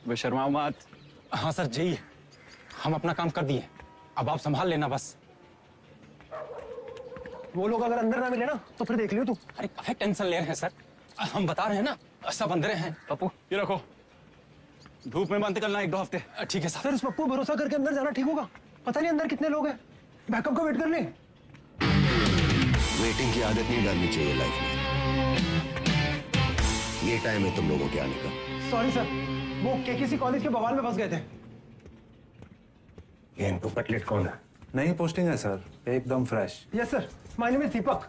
वे शर्मा मत। हाँ सर जी, हम अपना काम कर दिए, अब आप संभाल लेना बस। वो लोग अगर अंदर ना मिले ना तो फिर देख लियो तू। अरे काहे टेंशन ले रहे हैं सर, हम बता रहे हैं ना, सब अंदर हैं। पप्पू ये रखो, धूप में बंद करना 1-2 हफ्ते। ठीक है सर। सर इस पप्पू भरोसा करके अंदर जाना ठीक होगा? पता नहीं अंदर कितने लोग हैं, बैकअप का वेट कर ले। वेटिंग की आदत नहीं डालनी चाहिए लाइफ में। ये टाइम है तुम लोगों के आने का। सॉरी सर, वो केकेसी कॉलेज के बवाल में फंस गए थे। ये इनको कटलेट कौन है? नई पोस्टिंग है सर, एकदम फ्रेश। Yes sir, my name is Deepak.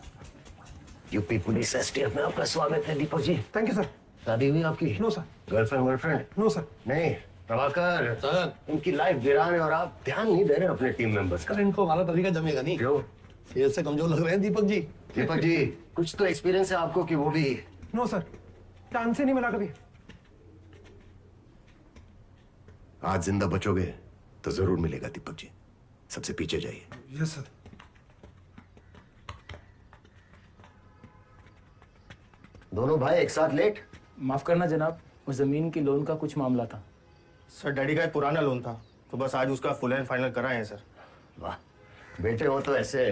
UP police STF में आपका स्वागत है Deepak ji. Thank you sir. शादी हुई आपकी? No sir. Girlfriend? No sir. नहीं प्रभाकर सर, इनकी लाइफ वीरान है और आप ध्यान नहीं दे रहे अपने टीम मेंबर्स का। इनको हमारा तरीका जमेगा नहीं। क्यों? सेहत से कमजोर लग रहे हैं दीपक जी। दीपक जी कुछ तो एक्सपीरियंस है आपको कि वो भी। नो सर, चांस ही नहीं मिला कभी। आज जिंदा बचोगे तो जरूर मिलेगा दीपक जी। सबसे पीछे जाइए। Yes sir. दोनों भाई एक साथ लेट? माफ करना जनाब, उस जमीन की लोन का कुछ मामला था। सर डैडी का एक पुराना लोन था, तो बस आज उसका फुल एंड फाइनल कराए हैं सर। वाह बेटे हो तो ऐसे।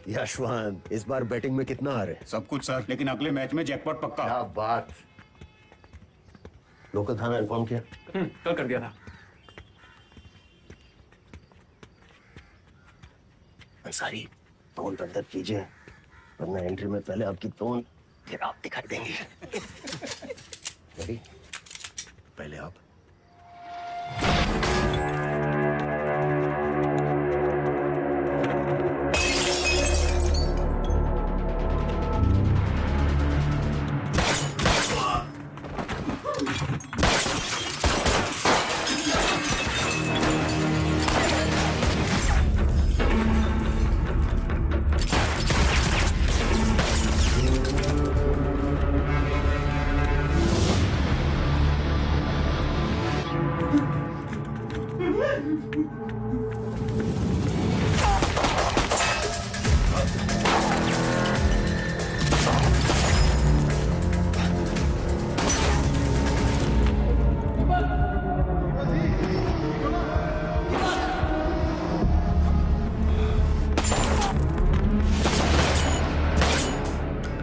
यशवंत इस बार बैटिंग में कितना हारे? सब कुछ सर, लेकिन अगले मैच में जैकपॉट पक्का। क्या बात। लोकल थाना इन्फॉर्म किया? कल कर दिया था। अंसारी तोन अंदर कीजिए, वरना एंट्री में पहले आपकी तोन फिर आप दिखाई देंगे। रेडी? पहले आप।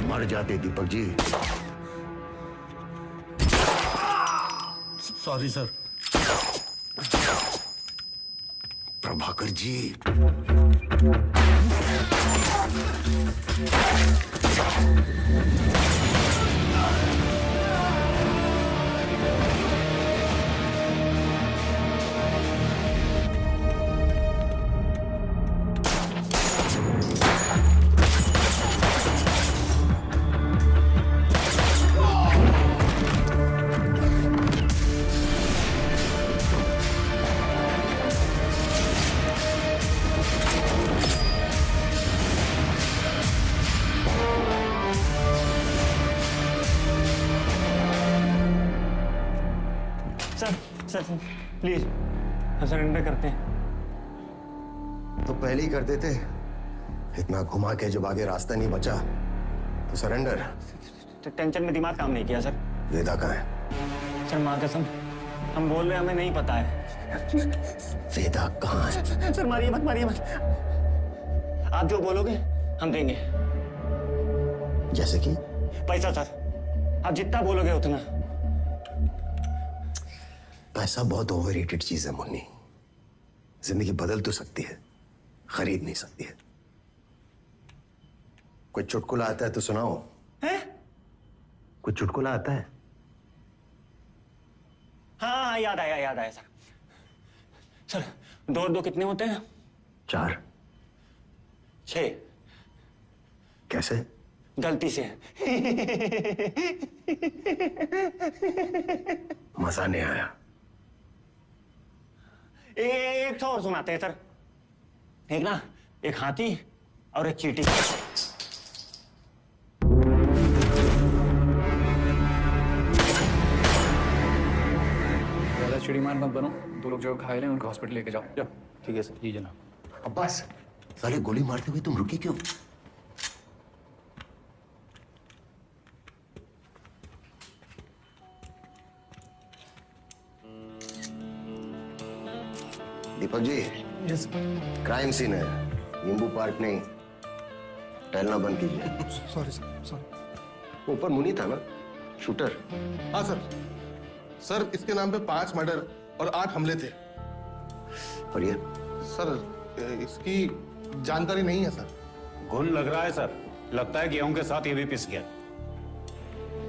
मर जाते Deepak ji. Sorry sir. Prabhakar ji sir please हम सरेंडर करते हैं। तो पहले ही कर देते। इतना घुमा के जब आगे रास्ता नहीं बचा तो सरेंडर। टेंशन में दिमाग काम नहीं किया सर। वेदा कहाँ है? सर माँ कसम हम बोल रहे हैं, हमें नहीं पता है। वेदा कहाँ है? सर मारिए मत, मारिए मत। आप जो बोलोगे हम देंगे। जैसे कि? पैसा सर, आप जितना बोलोगे उतना। पैसा बहुत ओवररेटेड चीज है मुन्नी। जिंदगी बदल तो सकती है, खरीद नहीं सकती है। कोई चुटकुला आता है तो सुनाओ। है? कोई चुटकुला आता है? हाँ याद आया सर। सर 2 और 2 कितने होते हैं? 4। 6। कैसे? गलती से। मजा नहीं आया। एक तो और सुनाते हैं सर। एक ना, एक हाथी और एक चींटी। ज्यादा चिड़ीमान मत बनो, 2 लोग जो घायल हैं उनको हॉस्पिटल लेके जाओ। जाओ। ठीक है सर। जी जनाब। अब्बास साले गोली मारते हुए तुम रुके क्यों? दीपक जी, यस क्राइम सीन है, नींबू पार्क नहीं। टहलना बंद कीजिए। Sorry sir, sorry. ऊपर मुनी था ना, शूटर। हाँ सर। सर इसके नाम पे 5 मर्डर और 8 हमले थे। और ये सर इसकी जानकारी नहीं है सर। घुन लग रहा है सर, लगता है गेहूं के साथ ये भी पिस गया।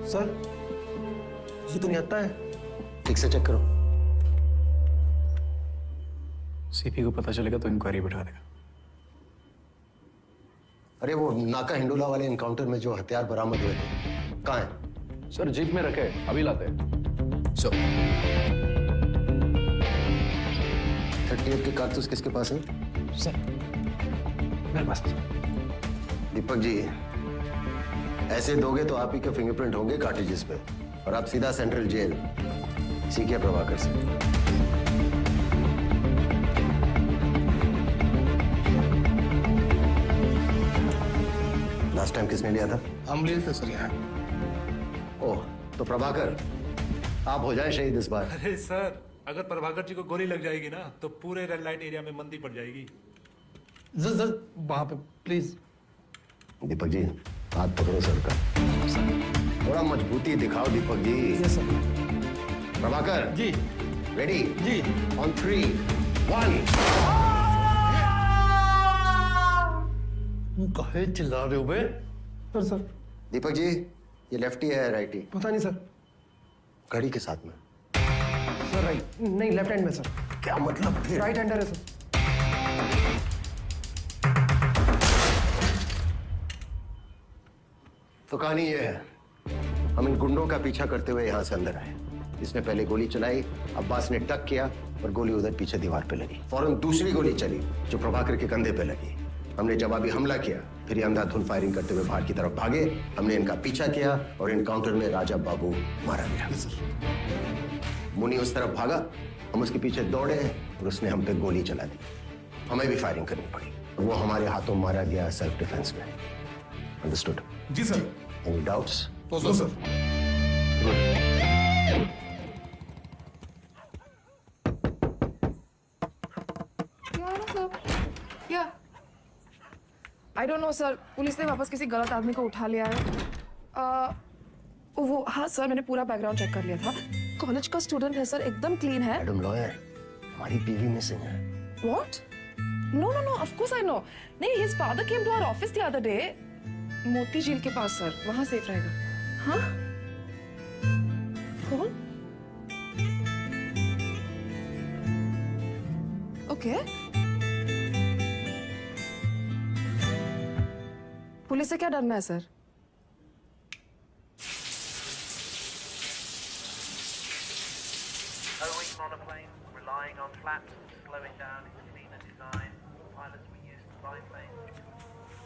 सर ये तो नहीं आता है। ठीक से चेक करो। सीपी को पता चलेगा तो इंक्वायरी बिठा देगा। अरे वो नाका हिंडोला वाले एनकाउंटर में जो हथियार बरामद हुए थे, कहाँ है? सर जीप में रखे, अभी लाते हैं। 38 के कारतूस किसके पास है? सर मेरे पास। दीपक जी, ऐसे दोगे तो आप ही के फिंगरप्रिंट होंगे कार्ट्रिजेस पे और आप सीधा सेंट्रल जेल। सीखे प्रभाकर से। लास्ट टाइम किसने लिया था? हम लिए थे सर यहाँ। ओह, तो प्रभाकर आप हो जाए शहीद इस बार। अरे सर, अगर प्रभाकर जी को गोली लग जाएगी ना तो पूरे रेड लाइट एरिया में मंदी पड़ जाएगी। सर वहां पे प्लीज। दीपक जी, हाथ पकड़ो सर का। थोड़ा मजबूती दिखाओ Deepak ji. Yes sir. Prabhakar ji ready? जी। ऑन 3, 1। काहे चिल्ला रहे हो बे? सर दीपक जी, ये लेफ्टी है राइटी? पता नहीं सर। घड़ी के साथ में? सर राइट नहीं, लेफ्ट हैंड में सर। क्या मतलब फिर? राइट हैंडर है सर। तो कहानी ये है, हम इन गुंडों का पीछा करते हुए यहां से अंदर आए। इसने पहले गोली चलाई, अब्बास ने टक किया और गोली उधर पीछे दीवार पे लगी। फौरन दूसरी गोली चली जो प्रभाकर के कंधे पे लगी। हमने जवाबी हमला किया, फिर ये अंधाधुंध फायरिंग करते हुए बाहर की तरफ भागे। हमने इनका पीछा किया और एनकाउंटर में राजा बाबू मारा गया। मुनी उस तरफ भागा, हम उसके पीछे दौड़े और उसने हम पे गोली चला दी। हमें भी फायरिंग करनी पड़ी और वो हमारे हाथों मारा गया सेल्फ डिफेंस में। अंडरस्टूड? जी सर। Any doubts? तो सर। क्या? I don't know sir, police ने वापस किसी गलत आदमी को उठा लिया है। वो हाँ सर, मैंने पूरा बैकग्राउंड चेक कर लिया था। कॉलेज का स्टूडेंट है सर, एकदम क्लीन है। मैडम लॉयर, हमारी बीवी मिसिंग है। What? No, no, no. Of course I know. नहीं, his father came to our office the other day. मोती झील के पास सर, वहाँ सेफ रहेगा। हाँ? कौन? Okay. पुलिस से क्या डरना है sir? Going on a plane, relying on flaps, slowing down its cleaner design. Pilots were used to biplanes.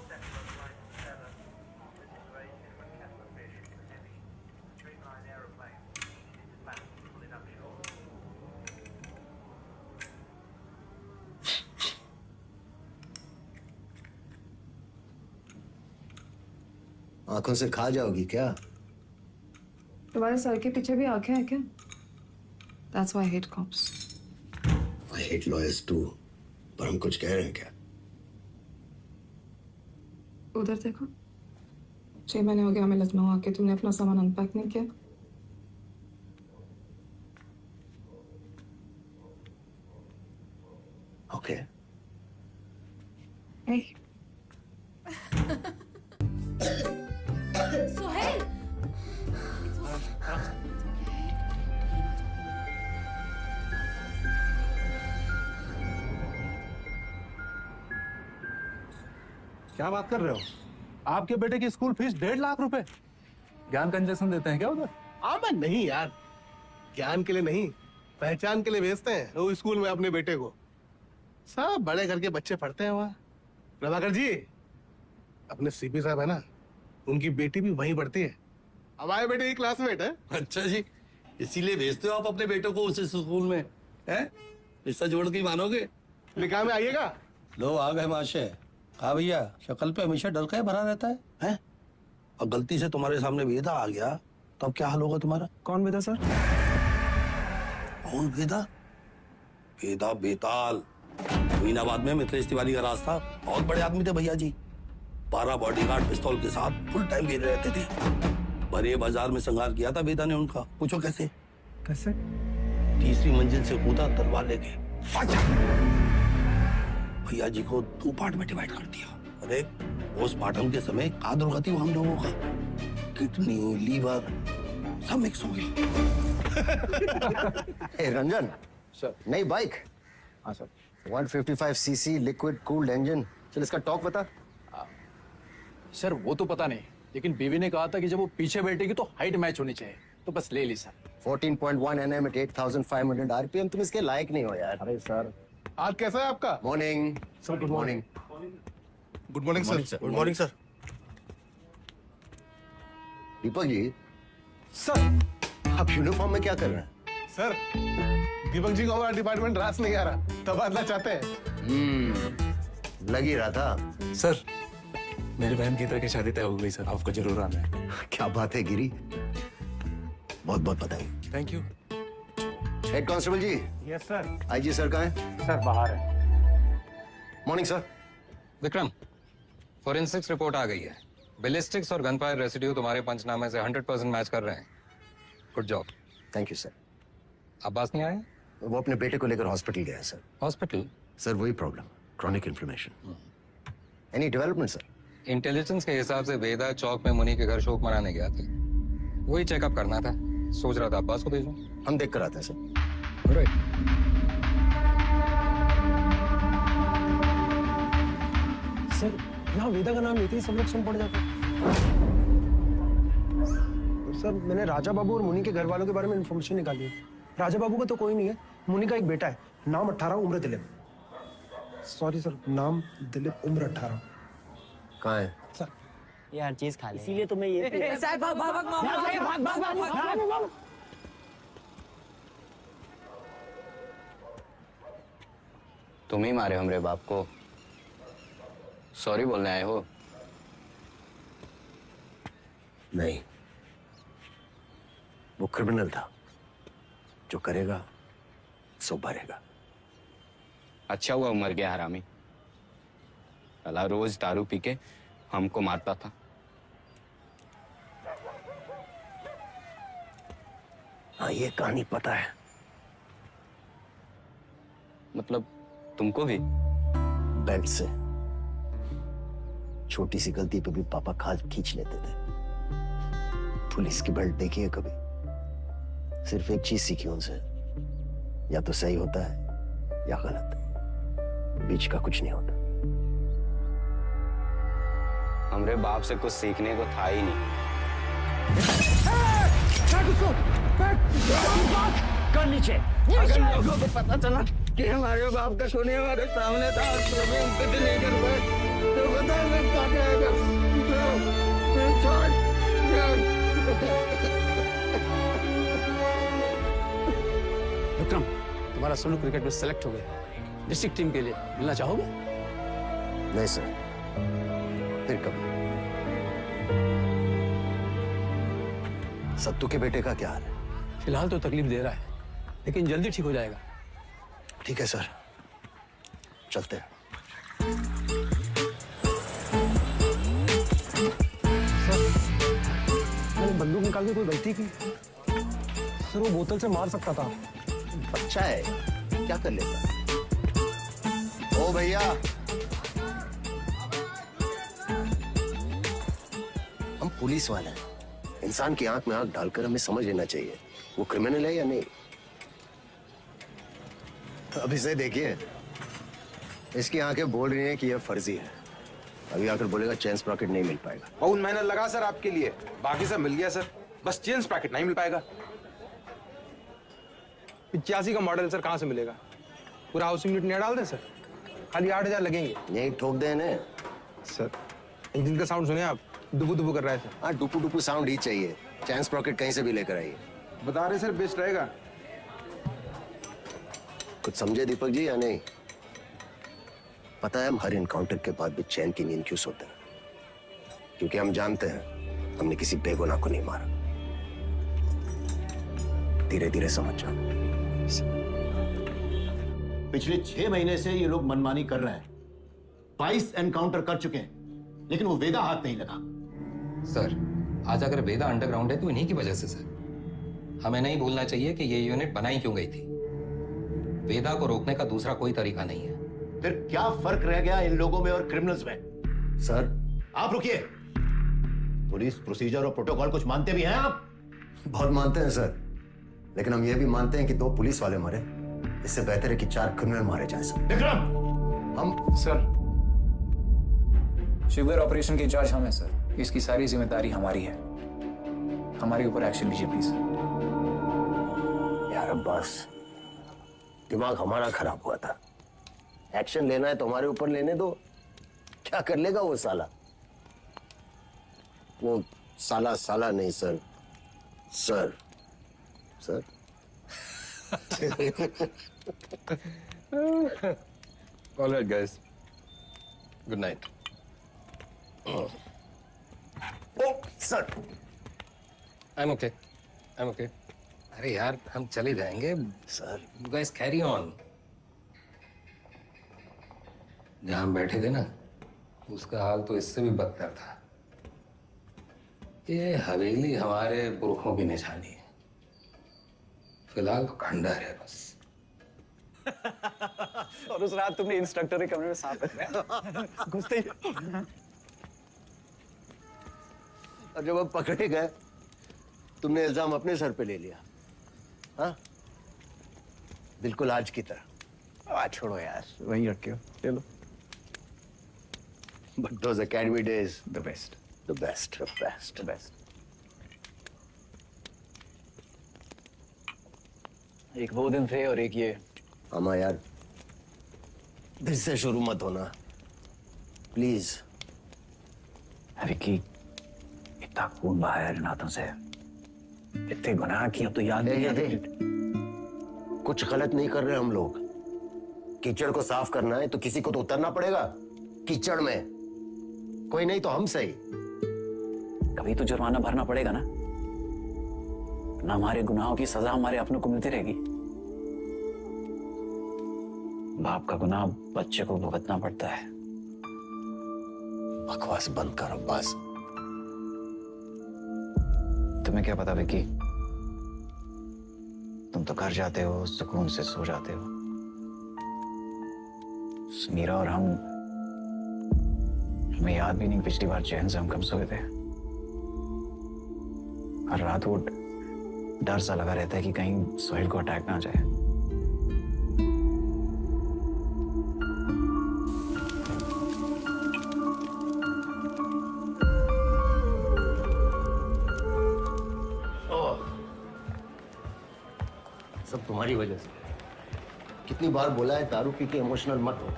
Separate flight together. This is very different kettle of fish. Heavy, streamlined aeroplane. Needed flaps to pull it up short. आंखों से खा जाओगी क्या? तुम्हारे sir के पीछे भी आंखें हैं क्या? That's why I hate cops. I hate lawyers too. पर हम कुछ कह रहे हैं क्या? उधर देखो। 6 महीने हो गए हमें लखनऊ आके, तुमने अपना सामान अनपैक नहीं किया। Okay. Hey. सोहेल, क्या बात कर रहे हो? आपके बेटे की स्कूल फीस 1.5 लाख रुपए। ज्ञान का इंजेक्शन देते हैं क्या उधर? मैं नहीं यार, ज्ञान के लिए नहीं, पहचान के लिए भेजते हैं वो स्कूल में अपने बेटे को। सब बड़े घर के बच्चे पढ़ते हैं वहाँ। प्रभाकर जी, अपने सीपी साहब है ना, उनकी बेटी भी वहीं पढ़ती है। हमारे बेटे की क्लासमेट है। अच्छा जी, इसीलिए भेजते हो आप अपने बेटों को उस स्कूल में? हैं? रिश्ता जोड़ के मानोगे? निकाह में आइएगा। लो आ गए माशे। हाँ भैया, शक्ल पे हमेशा डर का ही भरा रहता है, हैं? और गलती से तुम्हारे सामने वेदा आ गया तो अब क्या हाल होगा तुम्हारा? कौन वेदा सर? कौन वेदा? वेदा बेताल, अमीनाबाद में मित्रेश तिवारी का राज था। बहुत बड़े आदमी थे भैया जी। 12 बॉडीगार्ड पिस्तौल के साथ फुल टाइम घेरे रहते थे। बड़े बाजार में संहार किया था वेदा ने उनका। पूछो कैसे? कैसे? तीसरी मंजिल से कूदा तलवार लेके। भैया जी को 2 पार्ट में डिवाइड कर दिया। अरे पोस्टमार्टम के समय का दुर्गति हुआ हम लोगों का। किडनी, लीवर सब मिक्स हो गया। ए रंजन सर। नई बाइक। हाँ sir. 155 CC liquid cooled engine. चल इसका टॉक बता। सर वो तो पता नहीं, लेकिन बीवी ने कहा था कि जब वो पीछे बैठेगी तो हाइट मैच होनी चाहिए, तो बस ले ली सर। 14.1 Nm at 8500 RPM। तुम इसके लायक नहीं हो यार। अरे सर। आज कैसा है आपका? Morning sir. Good morning. Good morning sir. Good morning sir. Deepak ji, sir आप यूनिफॉर्म में क्या कर रहे हैं? सर दीपक जी को हमारा डिपार्टमेंट रास नहीं आ रहा, तबादला चाहते हैं। लग ही रहा था। सर मेरी बहन गीता की शादी तय हो गई सर, आपको जरूर आना है। क्या बात है गिरी, बहुत बहुत बधाई। Thank you. Head constable ji. Yes sir. IG sir कहाँ है? सर बाहर है। Morning sir. Vikram, forensics report आ गई है। बैलिस्टिक्स और गनफायर रेसिड्यू तुम्हारे पंचनामे से 100% मैच कर रहे हैं। Good job. Thank you sir. Abbas नहीं आए? वो अपने बेटे को लेकर हॉस्पिटल गया है सर। हॉस्पिटल? सर वही problem, chronic inflammation. Any development sir? Intelligence के हिसाब से वेदा चौक में मुनि के घर शोक मनाने गया था, वही चेकअप करना था। सोच रहा था अब्बास को भेजूं। हम देख कर आते हैं सर। राइट। सर यहाँ वेदा का नाम लेते ही सब लोग सुन पड़ जाते हैं। सर मैंने राजा बाबू और मुनि के घर वालों के बारे में इंफॉर्मेशन निकाली है। राजा बाबू का तो कोई नहीं है, मुनि का एक बेटा है, नाम 18, उम्र दिलीप। सॉरी सर, नाम दिलीप, उम्र 18। कहाँ है? सर ये हर चीज खा ले, इसीलिए तुम्हें ये तुम ही मारे हमरे बाप को, सॉरी बोलने आए हो? नहीं, वो क्रिमिनल था, जो करेगा सो भरेगा। अच्छा हुआ मर गया हरामी, अला रोज दारू पी के हमको मारता था। हाँ ये कहानी पता है। मतलब तुमको भी? बेल्ट से छोटी सी गलती पे भी पापा खाल खींच लेते थे। पुलिस की बेल्ट देखी है कभी? सिर्फ एक चीज सीखी उनसे, या तो सही होता है या गलत, बीच का कुछ नहीं होता। हमरे बाप से कुछ सीखने को था ही नहीं। कर नीचे। अगर लोगों को पता चला कि हमारे बाप का खून हमारे सामने था और तो भी हम कुछ नहीं कर पाए, तो बता मैं क्या करेगा? विक्रम, तुम्हारा सोनू क्रिकेट में सेलेक्ट हो गया डिस्ट्रिक्ट टीम के लिए, मिलना चाहोगे? नहीं सर, फिर कब? सत्तू के बेटे का क्या हाल है? फिलहाल तो तकलीफ दे रहा है, लेकिन जल्दी ठीक हो जाएगा। ठीक है सर, चलते हैं। मैंने बंदूक निकाल के कोई गलती की? सर वो बोतल से मार सकता था। बच्चा है, क्या कर लेता? ओ भैया, हम पुलिस वाले हैं। इंसान की आंख में आंख डालकर हमें समझ लेना चाहिए वो क्रिमिनल है या नहीं। अब इसे देखिए, इसकी आंखें बोल रही हैं कि यह फर्जी है। अभी आकर बोलेगा चेन स्प्रॉकेट नहीं मिल पाएगा। बहुत मेहनत लगा सर आपके लिए, बाकी सब मिल गया सर, बस चेन स्प्रॉकेट नहीं मिल पाएगा। 85 का मॉडल सर, कहाँ से मिलेगा? पूरा हाउसिंग यूनिट नया डाल दें सर, खाली 8000 लगेंगे। यही ठोक दे इन्हें। सर इंजन का साउंड सुने आप, दुबू दुबू कर रहा है सर। हाँ, डुपू डुपू साउंड ही चाहिए। चेन स्प्रॉकेट कहीं से भी लेकर आइए। बता रहे सर बेस्ट रहेगा। कुछ समझे दीपक जी या नहीं? पता है हम हर इनकाउंटर के बाद भी चैन की नींद क्यों सोते हैं? क्योंकि हम जानते हैं हमने किसी बेगुनाह को नहीं मारा। धीरे धीरे समझ जाओ। पिछले 6 महीने से ये लोग मनमानी कर रहे हैं। 22 एनकाउंटर कर चुके हैं, लेकिन वो वेदा हाथ नहीं लगा। सर, आज अगर वेदा अंडरग्राउंड है तो इन्हीं की वजह से सर। हमें नहीं भूलना चाहिए कि ये यूनिट बनाई क्यों गई थी। वेदा को रोकने का दूसरा कोई तरीका नहीं है। फिर क्या फर्क रह गया इन लोगों में और क्रिमिनल्स में? सर, आप रुकिए। पुलिस प्रोसीजर और प्रोटोकॉल कुछ मानते भी हैं आप? बहुत मानते हैं सर, लेकिन हम ये भी मानते हैं कि 2 पुलिस वाले मरे, इससे बेहतर है कि 4 क्रिमिनल मारे जाएं सर। विक्रम, हम सर, शुगर ऑपरेशन के इंचार्ज हम हैं सर। इसकी सारी जिम्मेदारी हमारी है। हमारे ऊपर एक्शन लीजिए प्लीज। यार अब्बास, दिमाग हमारा खराब हुआ था। एक्शन लेना है तो हमारे ऊपर लेने दो। क्या कर लेगा वो साला? वो साला नहीं sir, sir sir. All right, guys. Good night. ओ sir, I'm okay. I'm okay. अरे यार, हम चले जाएंगे sir You guys carry on. जहां हम बैठे थे ना, उसका हाल तो इससे भी बदतर था। ये हवेली हमारे पुरखों की निशानी है। फिलहाल तो खंडहर है बस। और उस रात तुमने इंस्ट्रक्टर के कमरे में सांप रखा घुसते ही। और जब अब पकड़े गए, तुमने इल्जाम अपने सर पे ले लिया। हाँ, बिल्कुल आज की तरह। छोड़ो यार, वहीं रखे हो। चलो। But those academy days, The best. the best, the best, the best. एक वो दिन थे और एक ये। अमा यार, फिर से शुरू मत होना, प्लीज। विकी, इतना खून बहा है नातों से, इतने गुनाह किए तो याद नहीं आते। कुछ गलत नहीं कर रहे हम लोग। कीचड़ को साफ करना है तो किसी को तो उतरना पड़ेगा कीचड़ में। कोई नहीं तो हम सही। कभी तो जुर्माना भरना पड़ेगा ना। ना हमारे गुनाहों की सजा हमारे अपनों को मिलती रहेगी। बाप का गुनाह बच्चे को भुगतना पड़ता है। बकवास बंद कर अब्बास। तुम्हें क्या पता विकी, तुम तो घर जाते हो, सुकून से सो जाते हो। मीरा और हमें याद भी नहीं पिछली बार चैन से हम कब सोए थे। हर रात वो डर सा लगा रहता है कि कहीं सोहेल को अटैक ना आ जाए। सब तुम्हारी वजह से। कितनी बार बोला है दारू पी के इमोशनल मत हो।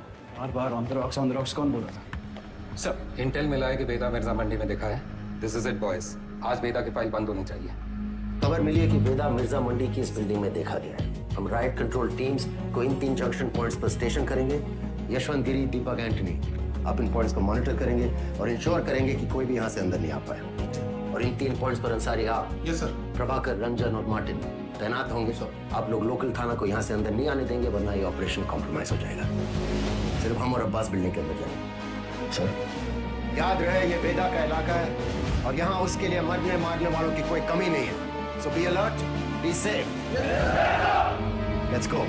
बार ऑन द रॉक्स कौन बोल रहा था? सर, इंटेल मिला है कि वेदा मिर्जा मंडी में दिखा है। This is it boys. आज वेदा की फाइल बंद होनी चाहिए। खबर मिली है कि वेदा मिर्जा मंडी की इस बिल्डिंग में देखा गया है। हम राइट कंट्रोल टीम्स को इन 3 जंक्शन पॉइंट्स पर स्टेशन करेंगे। यशवंत गिरी, दीपक, एंटनी, आप इन पॉइंट्स को मॉनिटर करेंगे और इंश्योर करेंगे कि कोई भी यहाँ से अंदर नहीं आ पाए। और इन 3 पॉइंट्स पर अंसारी, आप, यस सर, प्रभाकर, रंजन और मार्टिन तैनात होंगे। आप लोग लोकल थाना को यहाँ से अंदर नहीं आने देंगे, वरना ये ऑपरेशन कॉम्प्रोमाइज हो जाएगा। सिर्फ हम और अब्बास बिल्डिंग के अंदर जाएंगे। सर, याद रहे ये वेदा का इलाका है और यहाँ उसके लिए मरने मारने वालों की कोई कमी नहीं है। So be alert, be safe. Let's go.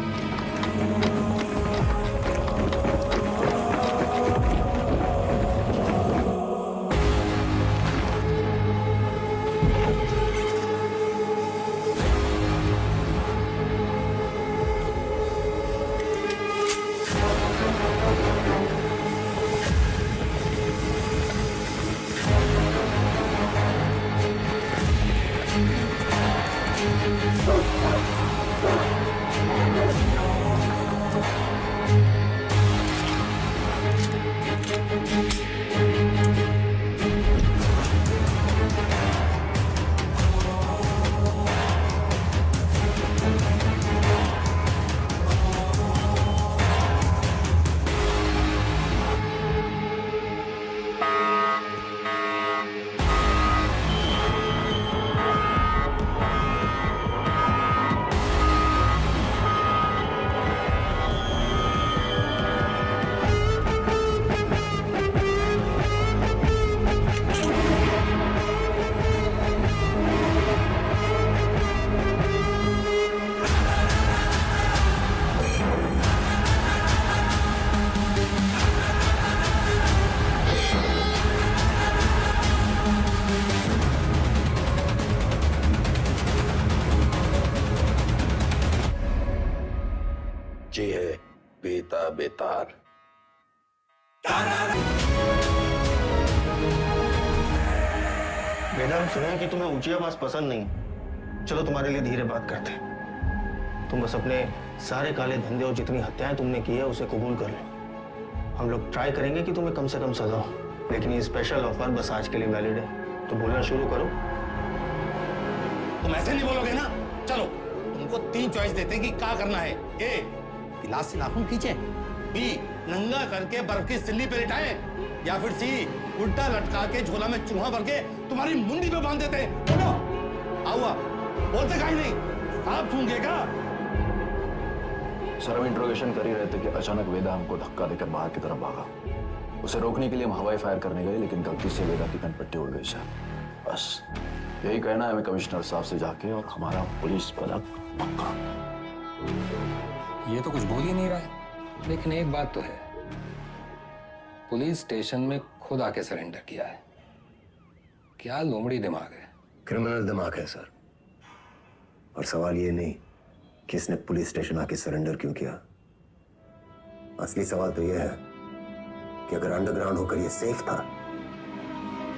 ये है बेता बेतार। बेटा, सुना है कि तुम्हें ऊंची आवाज पसंद नहीं। चलो तुम्हारे लिए धीरे बात करते हैं। तुम बस अपने सारे काले धंधे और जितनी हत्याएं तुमने की है उसे कबूल कर लो। हम लोग ट्राई करेंगे कि तुम्हें कम से कम सजा हो, लेकिन ये स्पेशल ऑफर बस आज के लिए वैलिड है। तो बोलना शुरू करो। तुम ऐसे नहीं बोलोगे ना। चलो तुमको 3 चॉइस देते हैं कि क्या करना है। ए, गिलास से नाखून खींचे। बी, नंगा करके बर्फ की सिल्ली पे लिटाए। या फिर सी, उल्टा लटका के झोला में चूहा भर के तुम्हारी मुंडी पे बांध देते। बोलो, आओ, बोलते काहे नहीं? आप सूंघेगा। सर, हम इंट्रोगेशन कर ही रहे थे कि अचानक वेदा हमको धक्का देकर बाहर की तरफ भागा। उसे रोकने के लिए हम हवाई फायर करने गए, लेकिन गलती से वेदा की कनपट्टी उड़ गई सर। बस यही कहना है हमें कमिश्नर साहब से जाके, और हमारा पुलिस पदक पक्का। ये तो कुछ बोल ही नहीं रहा है, लेकिन एक बात तो है, पुलिस स्टेशन में खुद आके सरेंडर किया है। क्या लोमड़ी दिमाग है। क्रिमिनल दिमाग है सर। और सवाल ये नहीं कि इसने पुलिस स्टेशन आके सरेंडर क्यों किया। असली सवाल तो यह है कि अगर अंडरग्राउंड होकर ये सेफ था,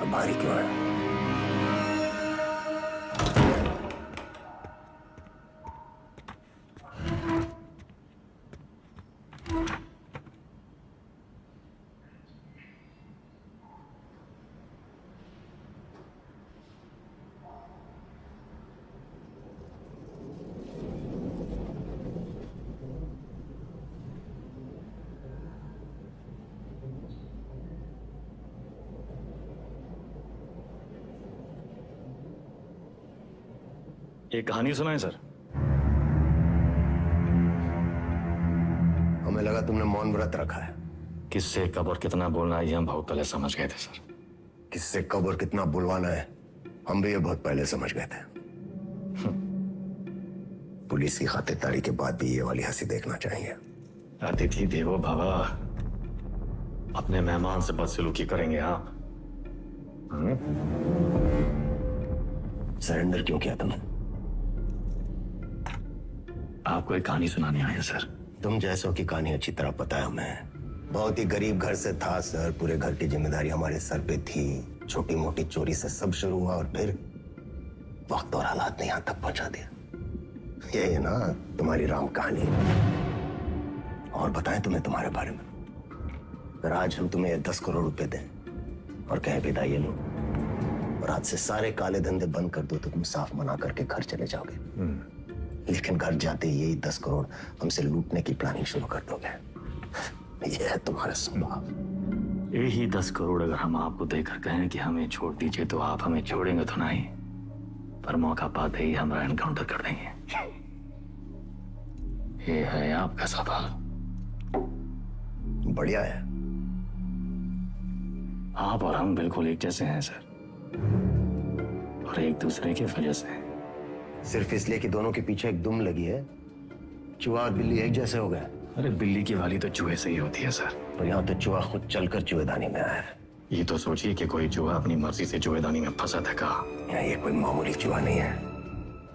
अब बाहर ही क्यों आया। एक कहानी सुनाए सर। हमें लगा तुमने मौन व्रत रखा है। किससे कब और कितना बोलना है ये हम बहुत पहले समझ गए थे सर। किससे कब और कितना बुलवाना है हम भी ये बहुत पहले समझ गए थे। पुलिस की खातिरदारी के बाद भी ये वाली हंसी देखना चाहिए। अतिथि देवो भव, अपने मेहमान से बदसलूकी करेंगे आप। सरेंडर क्यों किया तुमने? आपको एक कहानी सुनाने आए हैं सर। तुम जैसों की कहानी अच्छी तरह पता है हमें। बहुत ही गरीब घर से था सर। पूरे घर की जिम्मेदारी हमारे सर पे थी। छोटी मोटी चोरी से सब शुरू हुआ और फिर वक्त और हालात ने यहां तक पहुंचा दिया। ये है ना तुम्हारी राम कहानी। और बताएं तुम्हें तुम्हारे बारे में। अगर आज हम तुम्हें 10 करोड़ रुपए दें और कहें विदा ये लो, और आज से सारे काले धंधे बंद कर दो, तो तुम साफ मना करके घर चले जाओगे। लेकिन घर जाते ही यही 10 करोड़ हमसे लूटने की प्लानिंग शुरू कर दोगे। यह है तुम्हारा स्वभाव। यही 10 करोड़ अगर हम आपको देकर कहें कि हमें छोड़ दीजिए, तो आप हमें छोड़ेंगे तो नहीं, पर मौका पाते ही हमारा एनकाउंटर कर देंगे। ये है आपका सवाल। बढ़िया है। आप और हम बिल्कुल एक जैसे हैं सर, और एक दूसरे की वजह से। सिर्फ इसलिए कि दोनों के पीछे एक दुम लगी है, चूहा और बिल्ली एक जैसे हो गए। अरे बिल्ली की वाली तो चूहे से ही होती है सर। पर यहाँ तो चूहा खुद चलकर चूहेदानी में आया है। ये तो सोचिए कि कोई चूहा अपनी मर्जी से चूहेदानी में फंसा था। ये कोई मामूली चूहा नहीं है।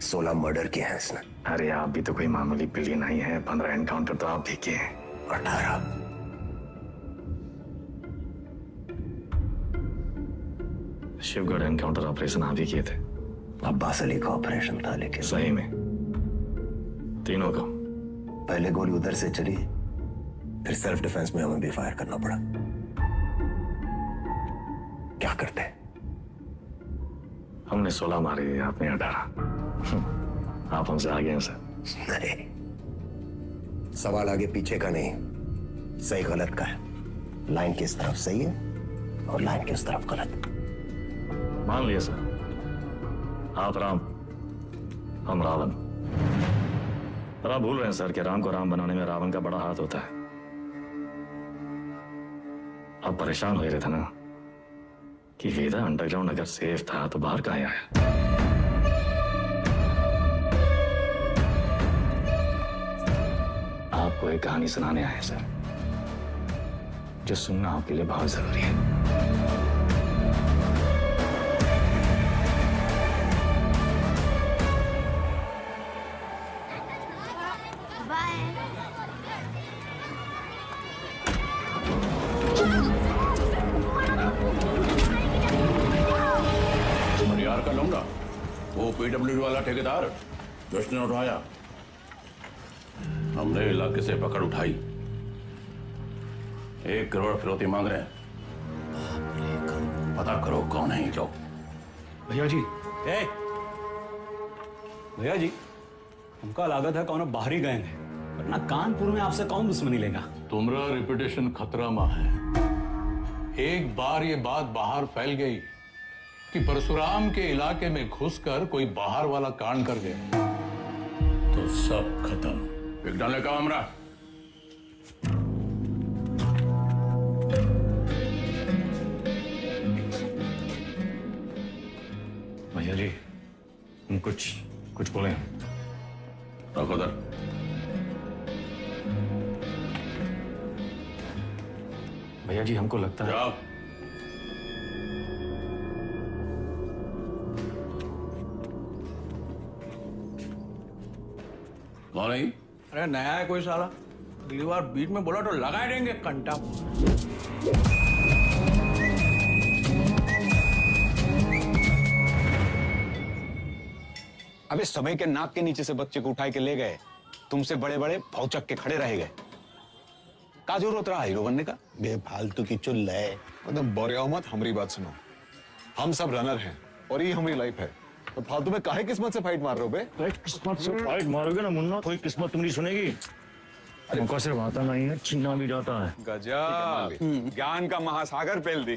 16 मर्डर किए हैं इसने। अरे आप भी तो कोई मामूली बिल्ली नहीं है। 15 एनकाउंटर तो आप भी किए हैं। 18। शिवगढ़ एनकाउंटर ऑपरेशन आप ही किए थे। अब्बास अली का ऑपरेशन था, लेकिन सही में तीनों का। पहले गोली उधर से चली, फिर सेल्फ डिफेंस में हमें भी फायर करना पड़ा। क्या करते? हमने 16 मारे, आपने 18। आप हमसे आगे हैं सर। नहीं, सवाल आगे पीछे का नहीं, सही गलत का है। लाइन किस तरफ सही है और लाइन किस तरफ गलत। मान लिया सर, आप राम, हम रावण। पर आप भूल रहे हैं सर कि राम को राम बनाने में रावण का बड़ा हाथ होता है। आप परेशान हो रहे थे ना कि वेदा अंडरग्राउंड अगर सेफ था तो बाहर कहाँ आया। आपको एक कहानी सुनाने आए सर, जो सुनना आपके लिए बहुत जरूरी है। और यार का लौंडा, वो पीडब्ल्यूडी वाला ठेकेदार जिसने उठाया, हमने इलाके से पकड़ उठाई। 1 करोड़ फिरौती मांग रहे हैं। पता करो कौन है ये लोग। भैया जी, भैया जी, हमका लागत है कौन बाहरी गैंग है, वरना कानपुर में आपसे कौन दुश्मनी लेगा। तुम्हारा रेपुटेशन खतरा में है। एक बार ये बात बाहर फैल गई कि परशुराम के इलाके में घुसकर कोई बाहर वाला कांड कर गया तो सब खत्म। एक डाले का हमरा। भैया जी, हम कुछ बोले। रखो दर। भैया जी, हमको लगता है जाओ। कौन है? अरे नया है कोई साला, अगली बार बीच में बोला तो लगा देंगे कंटा। अबे समय के नाक के नीचे से बच्चे को उठा के ले गए, तुमसे बड़े बड़े भौचक के खड़े रह गए। का जरूरत रहा हीरो बनने का? बेफालतू की चुल है। मतलब बोरिया मत, हमारी बात सुनो। हम सब रनर हैं और ये हमारी लाइफ है, तो फालतू में काहे किस्मत से फाइट मार रहे हो बे? किस्मत से फाइट मारोगे ना मुन्ना, कोई किस्मत तुम्हारी सुनेगी। मौका सिर्फ आता नहीं है, छीना भी जाता है। गजब, ज्ञान का महासागर फैल दी।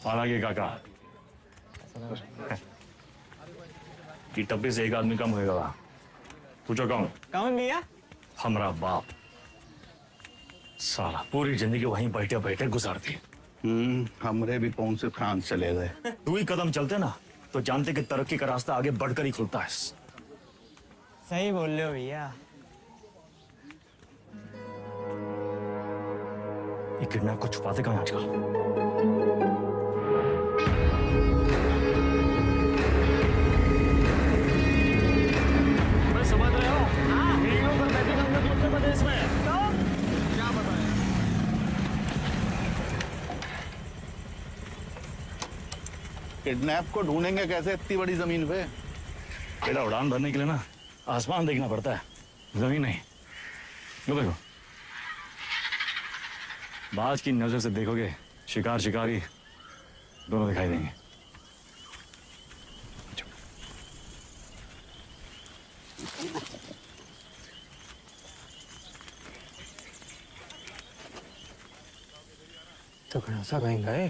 हालांकि काका कि टप्पे से एक आदमी कम होएगा। पूछो कौन? कौन भैया? हमरा बाप। साला पूरी जिंदगी वहीं बैठे बैठे गुजारती। हमरे भी कौन से फ्रांस चले गए। 2 ही कदम चलते ना तो जानते कि तरक्की का रास्ता आगे बढ़कर ही खुलता है। सही बोल रहे हो भैया। ये किडनैप को छुपाते कहाँ आजकल? मैं समझ रहा हूँ। वीडियो पर बैठे हम लोग उत्तर प्रदेश में। क्या बताएं? किडनैप को ढूंढेंगे कैसे इतनी बड़ी जमीन पे? बेटा, उड़ान भरने के लिए ना आसमान देखना पड़ता है, जमीन नहीं। लो देखो, बाज की नजर से देखोगे शिकार शिकारी दोनों दिखाई देंगे। तो सा कहीं गए?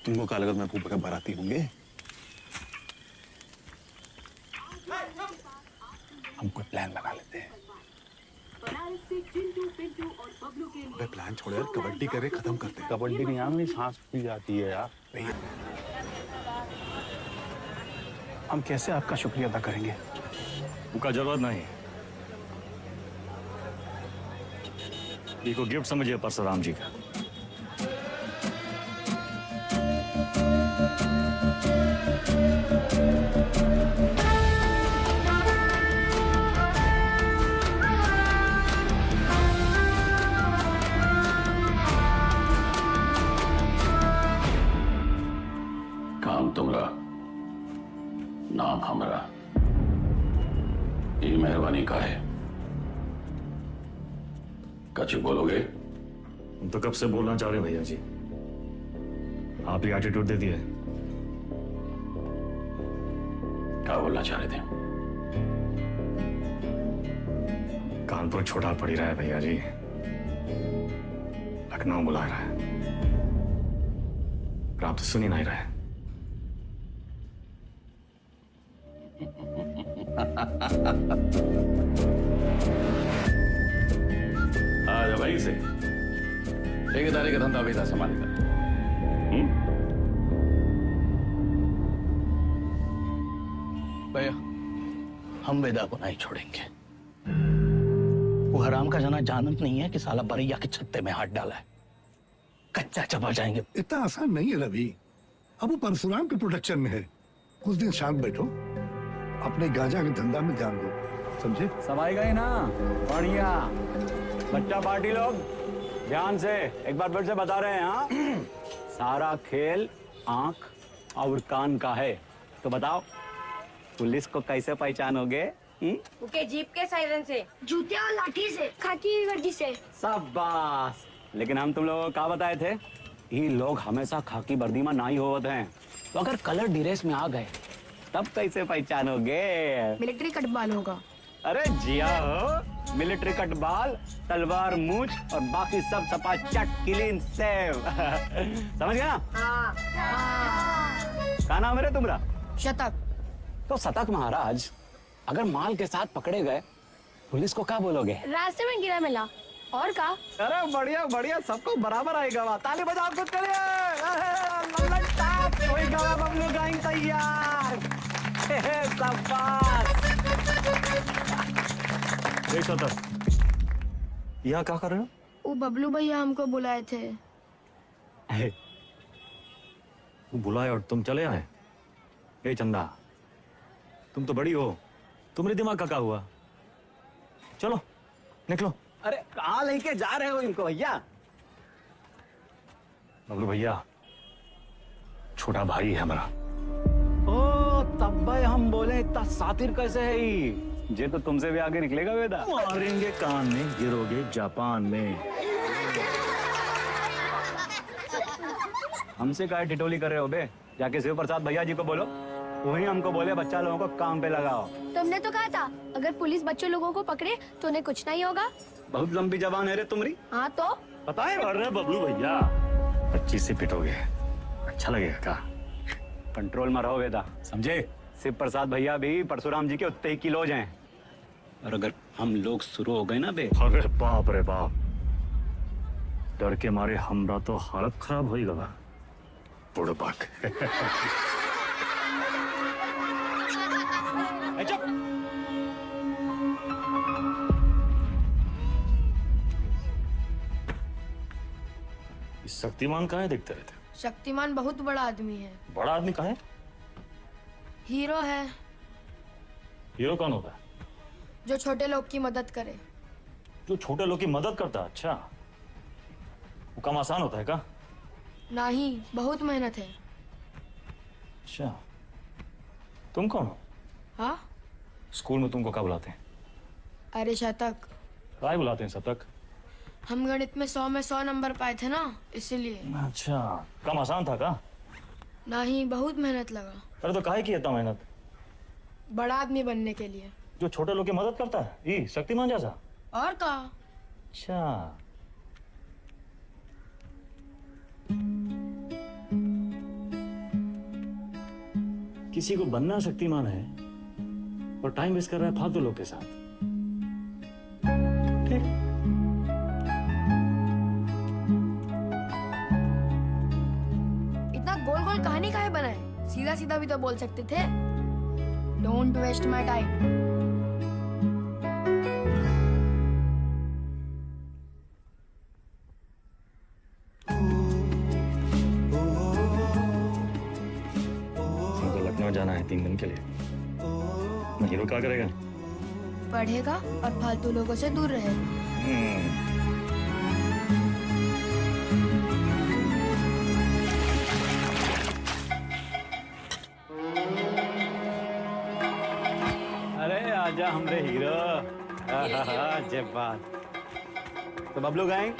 तुमको क्या लगा मैं फूफा का बाराती होंगे? हम कोई प्लान लगा लेते हैं। अबे प्लान छोड़ यार, कबड्डी करे खत्म करते हैं। कबड्डी नहीं यार, मेरी सांस फूल जाती है यार। हम कैसे आपका शुक्रिया अदा करेंगे? उनका जरूरत नहीं। ये को गिफ्ट समझिए परशुराम जी का। काम तुमरा, नाम हमरा। ये मेहरबानी का है। कछ बोलोगे? हम तो कब से बोलना चाह रहे भैया जी, आप ही एटीट्यूड दे दिए। क्या बोलना चाह रहे थे? कानपुर छोटा पड़ ही रहा है भैया जी, लखनऊ बुला रहा है, पर आप तो सुन ही नहीं रहे। आ जा भाई से ठेकेदारी का धंधा बेटा संभाल कर। भैया, हम वेदा को नहीं छोड़ेंगे। वो हराम का जना जानत नहीं है कि साला बरैया के छत्ते में हाथ डाला है। कच्चा चबा जाएंगे। इतना आसान नहीं है रवि। अब वो परशुराम के प्रोटेक्शन में है। कुछ दिन शांत बैठो, अपने गांजा के धंधा में ध्यान दो, समझे? सब आएगा ही ना, बढ़िया। बच्चा पार्टी लोग ध्यान से एक बार फिर से बता रहे हैं। हाँ, सारा खेल आंख और कान का है। तो बताओ पुलिस को कैसे पहचानोगे? उनके जीप के सायरन से, जूते और लाठी से, खाकी वर्दी से। शाबाश। लेकिन हम तुम लोगों को क्या बताए थे? ये लोग हमेशा खाकी वर्दी में नहीं होते हैं, तो अगर कलर ड्रेस में आ गए तब कैसे पहचानोगे? मिलिट्री कटबाल होगा। अरे जिया हो, मिलिट्री कटबाल, तलवार मूछ और बाकी सब सपा चट क्लीन सेव। समझ गया ना? हाँ। क्या नाम है रे तुम्हारा? शतक। तो शतक महाराज, अगर माल के साथ पकड़े गए पुलिस को क्या बोलोगे? रास्ते में गिरा मिला और का? अरे बढ़िया बढ़िया, सबको बराबर आएगा। ताली बजाओ कुछ करिए। बबलू गाइंग तैयार। यहाँ क्या कर रहे हो? वो बबलू भैया हमको बुलाए थे। बुलाए और तुम चले आए? ए चंदा, तुम तो बड़ी हो, तुम्हारे दिमाग का क्या हुआ? चलो निकलो। अरे कहाँ लेके जा रहे हो इनको भैया? बबलू भैया छोटा भाई है हमारा। ओ तब भाई हम बोले इतना सातिर कैसे है ये तो तुमसे भी आगे निकलेगा वेदा। मारेंगे कान में, गिरोगे जापान में। हमसे क्या टिटोली कर रहे हो बे? जाके शिव प्रसाद भैया जी को बोलो, वही हमको बोले बच्चा लोगों को काम पे लगाओ। तुमने तो कहा था अगर पुलिस बच्चों लोगों को पकड़े तो उन्हें कुछ नहीं होगा। बहुत लंबी जबान है रे तुम्हारी। हाँ तो पता है? अरे बबलू भैया, 25 से पिटोगे, अच्छा लगेगा का? कंट्रोल में रहो वेदा, समझे? शिव प्रसाद भैया भी परशुराम जी के उतने ही किलोज हैं, और अगर हम लोग शुरू हो गए ना बे। अरे बाप रे बाप, डर के मारे हमरा तो हालत खराब हो गया। बुड़बक। शक्तिमान कहाँ है दिखते रहते? शक्तिमान बहुत बड़ा आदमी है। बड़ा आदमी कहाँ है? हीरो है। हीरो कौन होता है? जो छोटे लोग की मदद करे। जो छोटे लोग की मदद करता है? अच्छा, वो काम आसान होता है का? नहीं, बहुत मेहनत है। अच्छा, तुम कौन हो? हाँ? स्कूल में तुमको क्या बुलाते हैं? अरे शतक। काय बुलाते हैं शतक? हम गणित में 100 में 100 नंबर पाए थे ना, इसीलिए। अच्छा, काम आसान था का? नहीं, बहुत मेहनत लगा। अरे तो काहे की इतना मेहनत? बड़ा आदमी बनने के लिए। जो छोटे लोग की मदद करता है, ये शक्तिमान जैसा? और का? अच्छा, किसी को बनना शक्तिमान है और टाइम वेस्ट कर रहा है फालतू लोग के साथ। ठीक। इतना गोल गोल कहानी काहे बनाए? सीधा सीधा भी तो बोल सकते थे। Don't waste my time. जाना है 3 दिन के लिए। मैं हीरो क्या करेगा? पढ़ेगा और फालतू लोगों से दूर रहेगा। अरे आजा हमरे हीरो। जब बात तो बबलू गैंग,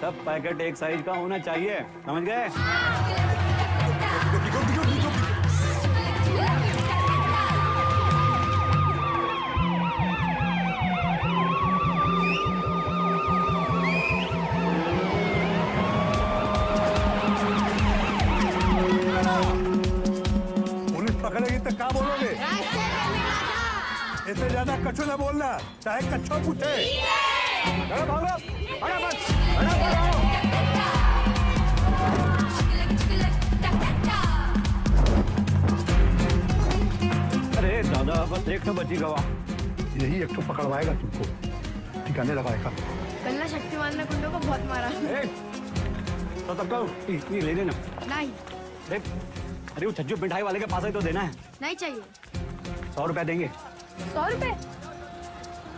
सब पैकेट एक साइज का होना चाहिए, समझ गए? पकड़ेगी तो क्या बोलोगे? इससे ज्यादा कछु न बोलना, चाहे कच्छो पूछे। अरे दादा, बस एक तो बची गवा। यही एक तो पकड़वाएगा तुमको, ठिकाने लगाएगा। कल शक्तिमान ने गुंडों को बहुत मारा। तो तब तो ले लेना। नहीं। देख, अरे वो छज्जू मिठाई वाले के पास ही तो देना है। नहीं चाहिए। 100 रुपया देंगे। 100 रुपए?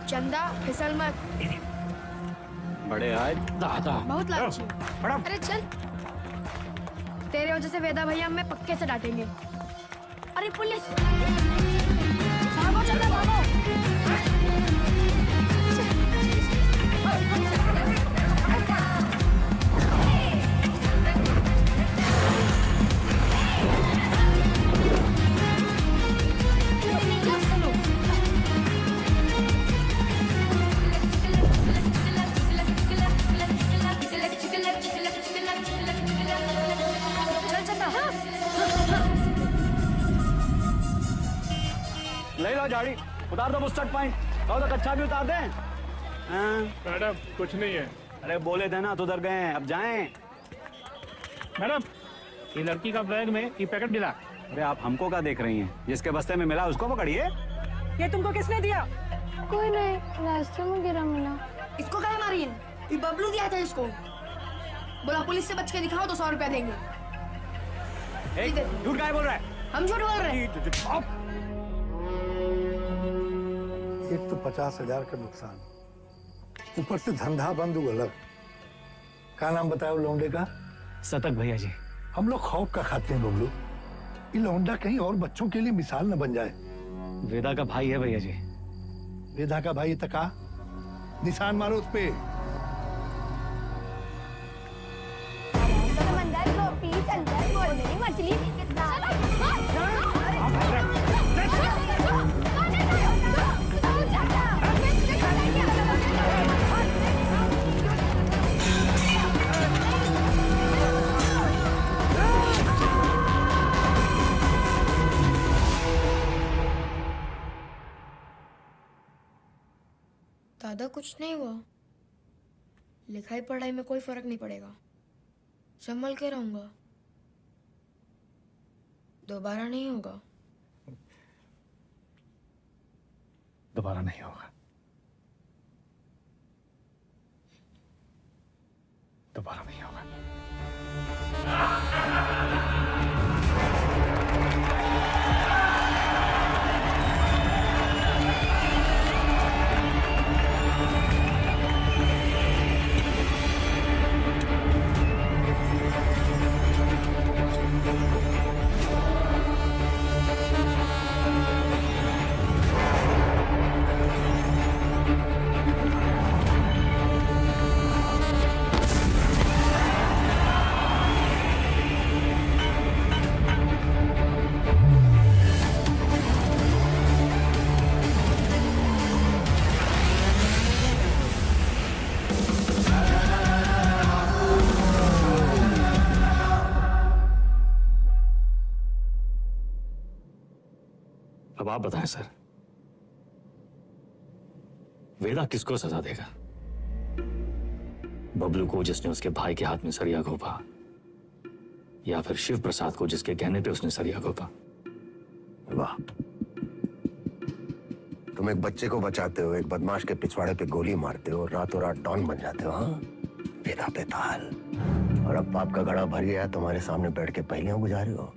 चंदा फिसल मत। बड़े आज दादा बहुत लालची है। अरे चल, तेरे वजह से वेदा भैया हमें पक्के से डांटेंगे। अरे पुलिस, भागो चलो भागो। ले लो झाड़ी, उतार दो मुस्टर्ड पॉइंट, तो कच्चा भी उतार दें। मैडम कुछ नहीं है। अरे बोले थे ना तो उधर गए, अब जाएं। मैडम ये लड़की का बैग में ये पैकेट मिला। अरे आप हमको क्या देख रही हैं? जिसके बस्ते में मिला उसको पकड़िए। ये तुमको किसने दिया? कोई नहीं, रास्ते में गिरा मिला। इसको क्या मारी है? ये बबलू दिया था इसको। बोला पुलिस से बच के दिखाओ तो 100 रुपया देंगे। झूठ काय बोल रहा है? हम झूठ बोल रहे हैं। एक तो 50,000 का नुकसान, ऊपर से धंधा बंद हुआ अलग। क्या नाम बताया वो लौंडे का? सतक भैया जी। हम लोग खौफ का खाते हैं बबलू, ये लौंडा कहीं और बच्चों के लिए मिसाल न बन जाए। वेदा का भाई है भैया जी। वेदा का भाई तका, निशान मारो उस पे। मछली दादा, कुछ नहीं हुआ। लिखाई पढ़ाई में कोई फर्क नहीं पड़ेगा। संभल के रहूंगा, दोबारा नहीं होगा। दोबारा नहीं होगा, दोबारा नहीं होगा। अब आप बताएं सर, वेदा किसको सजा देगा? बबलू को जिसने उसके भाई के हाथ में सरिया घोंपा, या फिर शिव प्रसाद को जिसके कहने पे उसने सरिया घोंपा? वाह, तुम एक बच्चे को बचाते हो, एक बदमाश के पिछवाड़े पे गोली मारते हो, रातों रात डॉन बन जाते हो। हाँ, वेदा पे ताल। और अब पाप का घड़ा भर गया, तुम्हारे सामने बैठ के पहलियां गुजारे हो।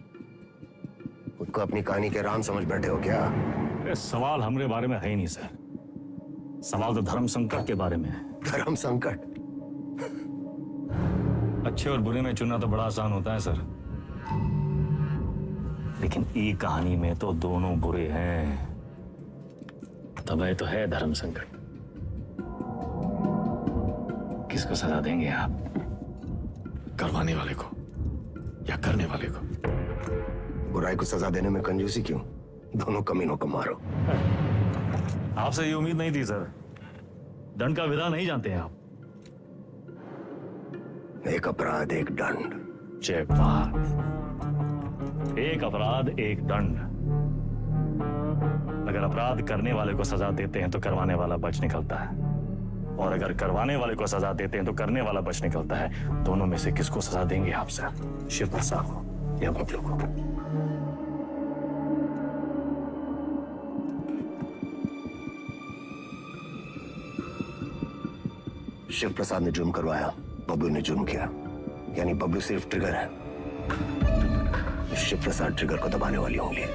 खुद को अपनी कहानी के राम समझ बैठे हो क्या? अरे सवाल हमारे बारे में है ही नहीं सर, सवाल तो धर्म संकट के बारे में है। धर्म संकट? अच्छे और बुरे में चुनना तो बड़ा आसान होता है सर, लेकिन ई कहानी में तो दोनों बुरे हैं, तब तो है धर्म संकट। किसको सजा देंगे आप? करवाने वाले को या करने वाले को? बुराई को सजा देने में कंजूसी क्यों? दोनों कमीनों को मारो। आपसे ये उम्मीद नहीं थी सर, दंड का विधा नहीं जानते हैं आप। एक अपराध एक दंड। जय बात, एक अपराध एक दंड। अगर अपराध करने वाले को सजा देते हैं तो करवाने वाला बच निकलता है, और अगर करवाने वाले को सजा देते हैं तो करने वाला बच निकलता है। दोनों में से किसको सजा देंगे आप सर? शिव प्रसाद को या बबलू को? शिव प्रसाद ने जुर्म करवाया, बबलू ने जुर्म किया, यानी बबलू सिर्फ ट्रिगर है। शिव प्रसाद ट्रिगर को दबाने वाली उंगली,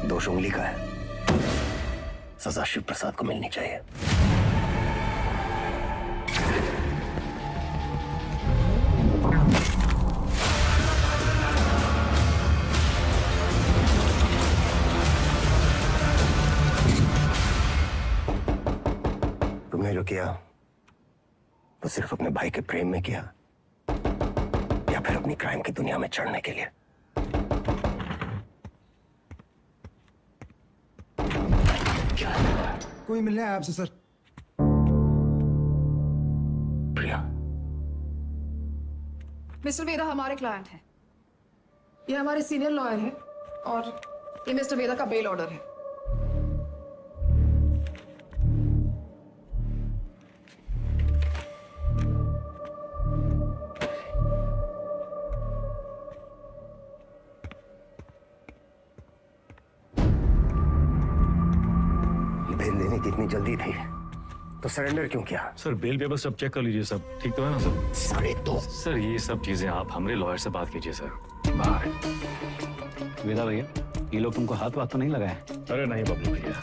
दोष उंगली का है। सजा शिव प्रसाद को मिलनी चाहिए। तुमने जो किया वो सिर्फ अपने भाई के प्रेम में किया या फिर अपनी क्राइम की दुनिया में चढ़ने के लिए? कोई मिलने आया आपसे सर। प्रिया, मिस्टर वेदा हमारे क्लाइंट हैं। ये हमारे सीनियर लॉयर हैं और ये मिस्टर वेदा का बेल ऑर्डर है। बेल देने की इतनी जल्दी थी तो सरेंडर क्यों किया? सर बेल पेपर सब चेक कर लीजिए, सब ठीक तो है ना सर? 2.5 सर ये सब चीजें आप हमारे लॉयर से बात कीजिए सर। बाहर। वेदा भैया, ये लोग तुमको हाथ वाथ तो नहीं लगाए? अरे नहीं बबलू भैया,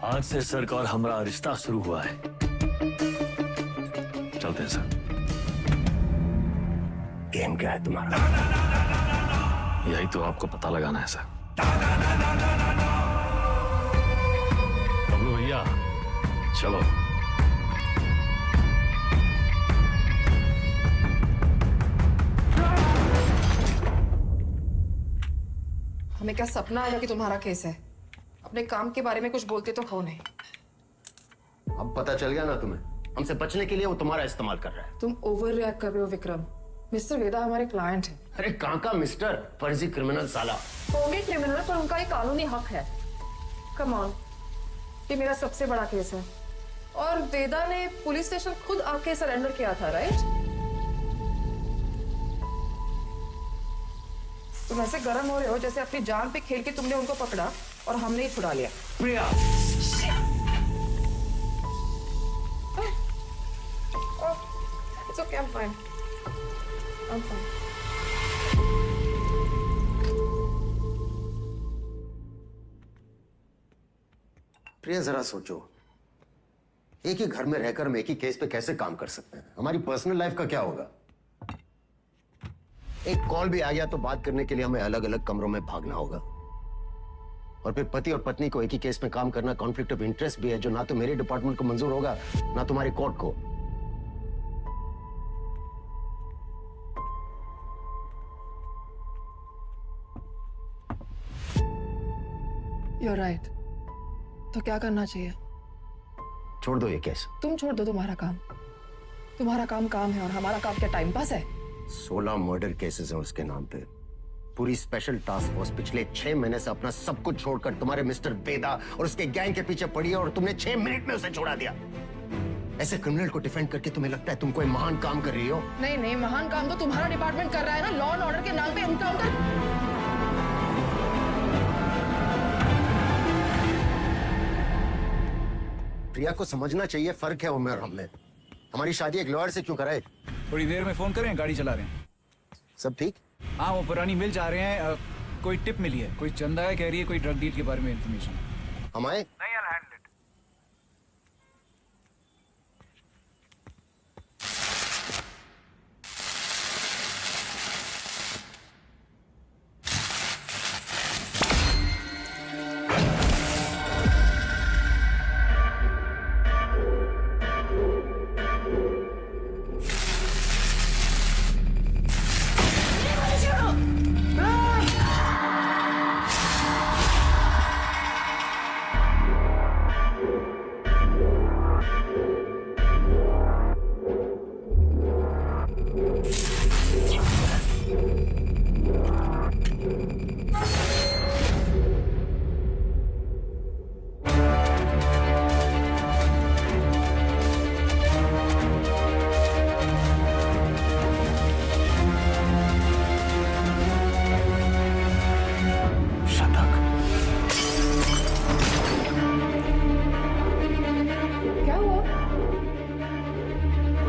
आज से सर का और हमारा रिश्ता शुरू हुआ है। चलते हैं सर। गेम क्या है तुम्हारा? यही तो आपको पता लगाना है सर। बबलू भैया चलो। हमें क्या सपना आया कि तुम्हारा केस है? अपने काम के बारे में कुछ बोलते तो हो नहीं। अब पता चल गया ना तुम्हें, हमसे बचने के लिए वो तुम्हारा इस्तेमाल कर रहा है। तुम ओवर रिएक्ट कर रहे हो विक्रम। मिस्टर वेदा हमारे क्लाइंट हैं। अरे कहाँ का मिस्टर, फर्जी क्रिमिनल साला। होंगे क्रिमिनल पर उनका एक कानूनी हक है। कम ऑन, ये मेरा सबसे बड़ा केस है और वेदा ने पुलिस स्टेशन खुद आके सरेंडर किया था, राइट? तुम ऐसे गर्म हो रहे हो जैसे अपनी जान पे खेल के तुमने उनको पकड़ा और हमने ही छुड़ा लिया। प्रिया, It's okay, I'm fine. I'm fine. प्रिया जरा सोचो, एक ही घर में रहकर हम एक ही केस पे कैसे काम कर सकते हैं? हमारी पर्सनल लाइफ का क्या होगा? एक कॉल भी आ गया तो बात करने के लिए हमें अलग अलग कमरों में भागना होगा। और फिर पति और पत्नी को एक ही केस में काम करना कॉन्फ्लिक्ट ऑफ इंटरेस्ट भी है, जो ना तो मेरे डिपार्टमेंट को मंजूर होगा ना तुम्हारी कोर्ट को। You're right. तो क्या करना चाहिए? छोड़ दो ये केस। तुम छोड़ दो तुम्हारा काम। तुम्हारा काम काम है और हमारा काम क्या टाइम पास है? 16 मर्डर केसेस हैं उसके नाम पे। पूरी स्पेशल टास्क फोर्स पिछले 6 महीने से अपना सब कुछ छोड़कर तुम्हारे मिस्टर वेदा और उसके गैंग के पीछे पड़ी है और तुमने 6 मिनट में उसे छोड़ा दिया। ऐसे क्रिमिनल को डिफेंड करके तुम्हें लगता है तुम कोई महान काम कर रही हो? नहीं नहीं, महान काम तो तुम्हारा डिपार्टमेंट कर रहा है ना, लॉ एंड ऑर्डर के नाम पे एनकाउंटर। प्रिया को समझना चाहिए, फर्क है उम्र और हम में। हमारी शादी एक लॉयर से क्यों कराए? थोड़ी देर में फोन करें, गाड़ी चला रहे हैं। सब ठीक? हाँ, वो पुरानी मिल जा रहे हैं। कोई टिप मिली है, कोई चंदा है, कह रही है कोई ड्रग डील के बारे में इंफॉर्मेशन। हम आए? नहीं, I'll handle it.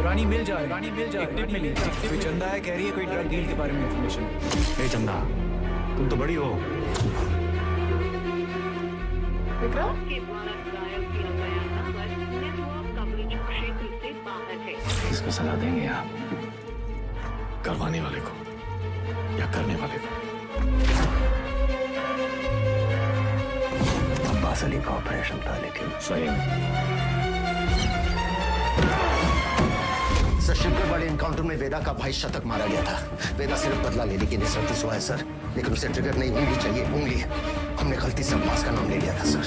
पुरानी मिल जा रही है, टिप मिली, कोई चंदा है, कह रही है कोई ड्रग डील के बारे में इंफॉर्मेशन है। ए चंदा, तुम तो बड़ी हो। विक्रम, किसको सजा देंगे आप? करवाने वाले को या करने वाले को? अब्बास अली का ऑपरेशन था, लेकिन सही में ट्रिगर वाले एनकाउंटर में वेदा का भाई शतक मारा गया था। वेदा सिर्फ बदला लेने की निस्सर्त हुआ है सर, लेकिन उसे ट्रिगर नहीं, उंगली चाहिए, उंगली। हमने गलती से अब्बास का नाम ले लिया था sir.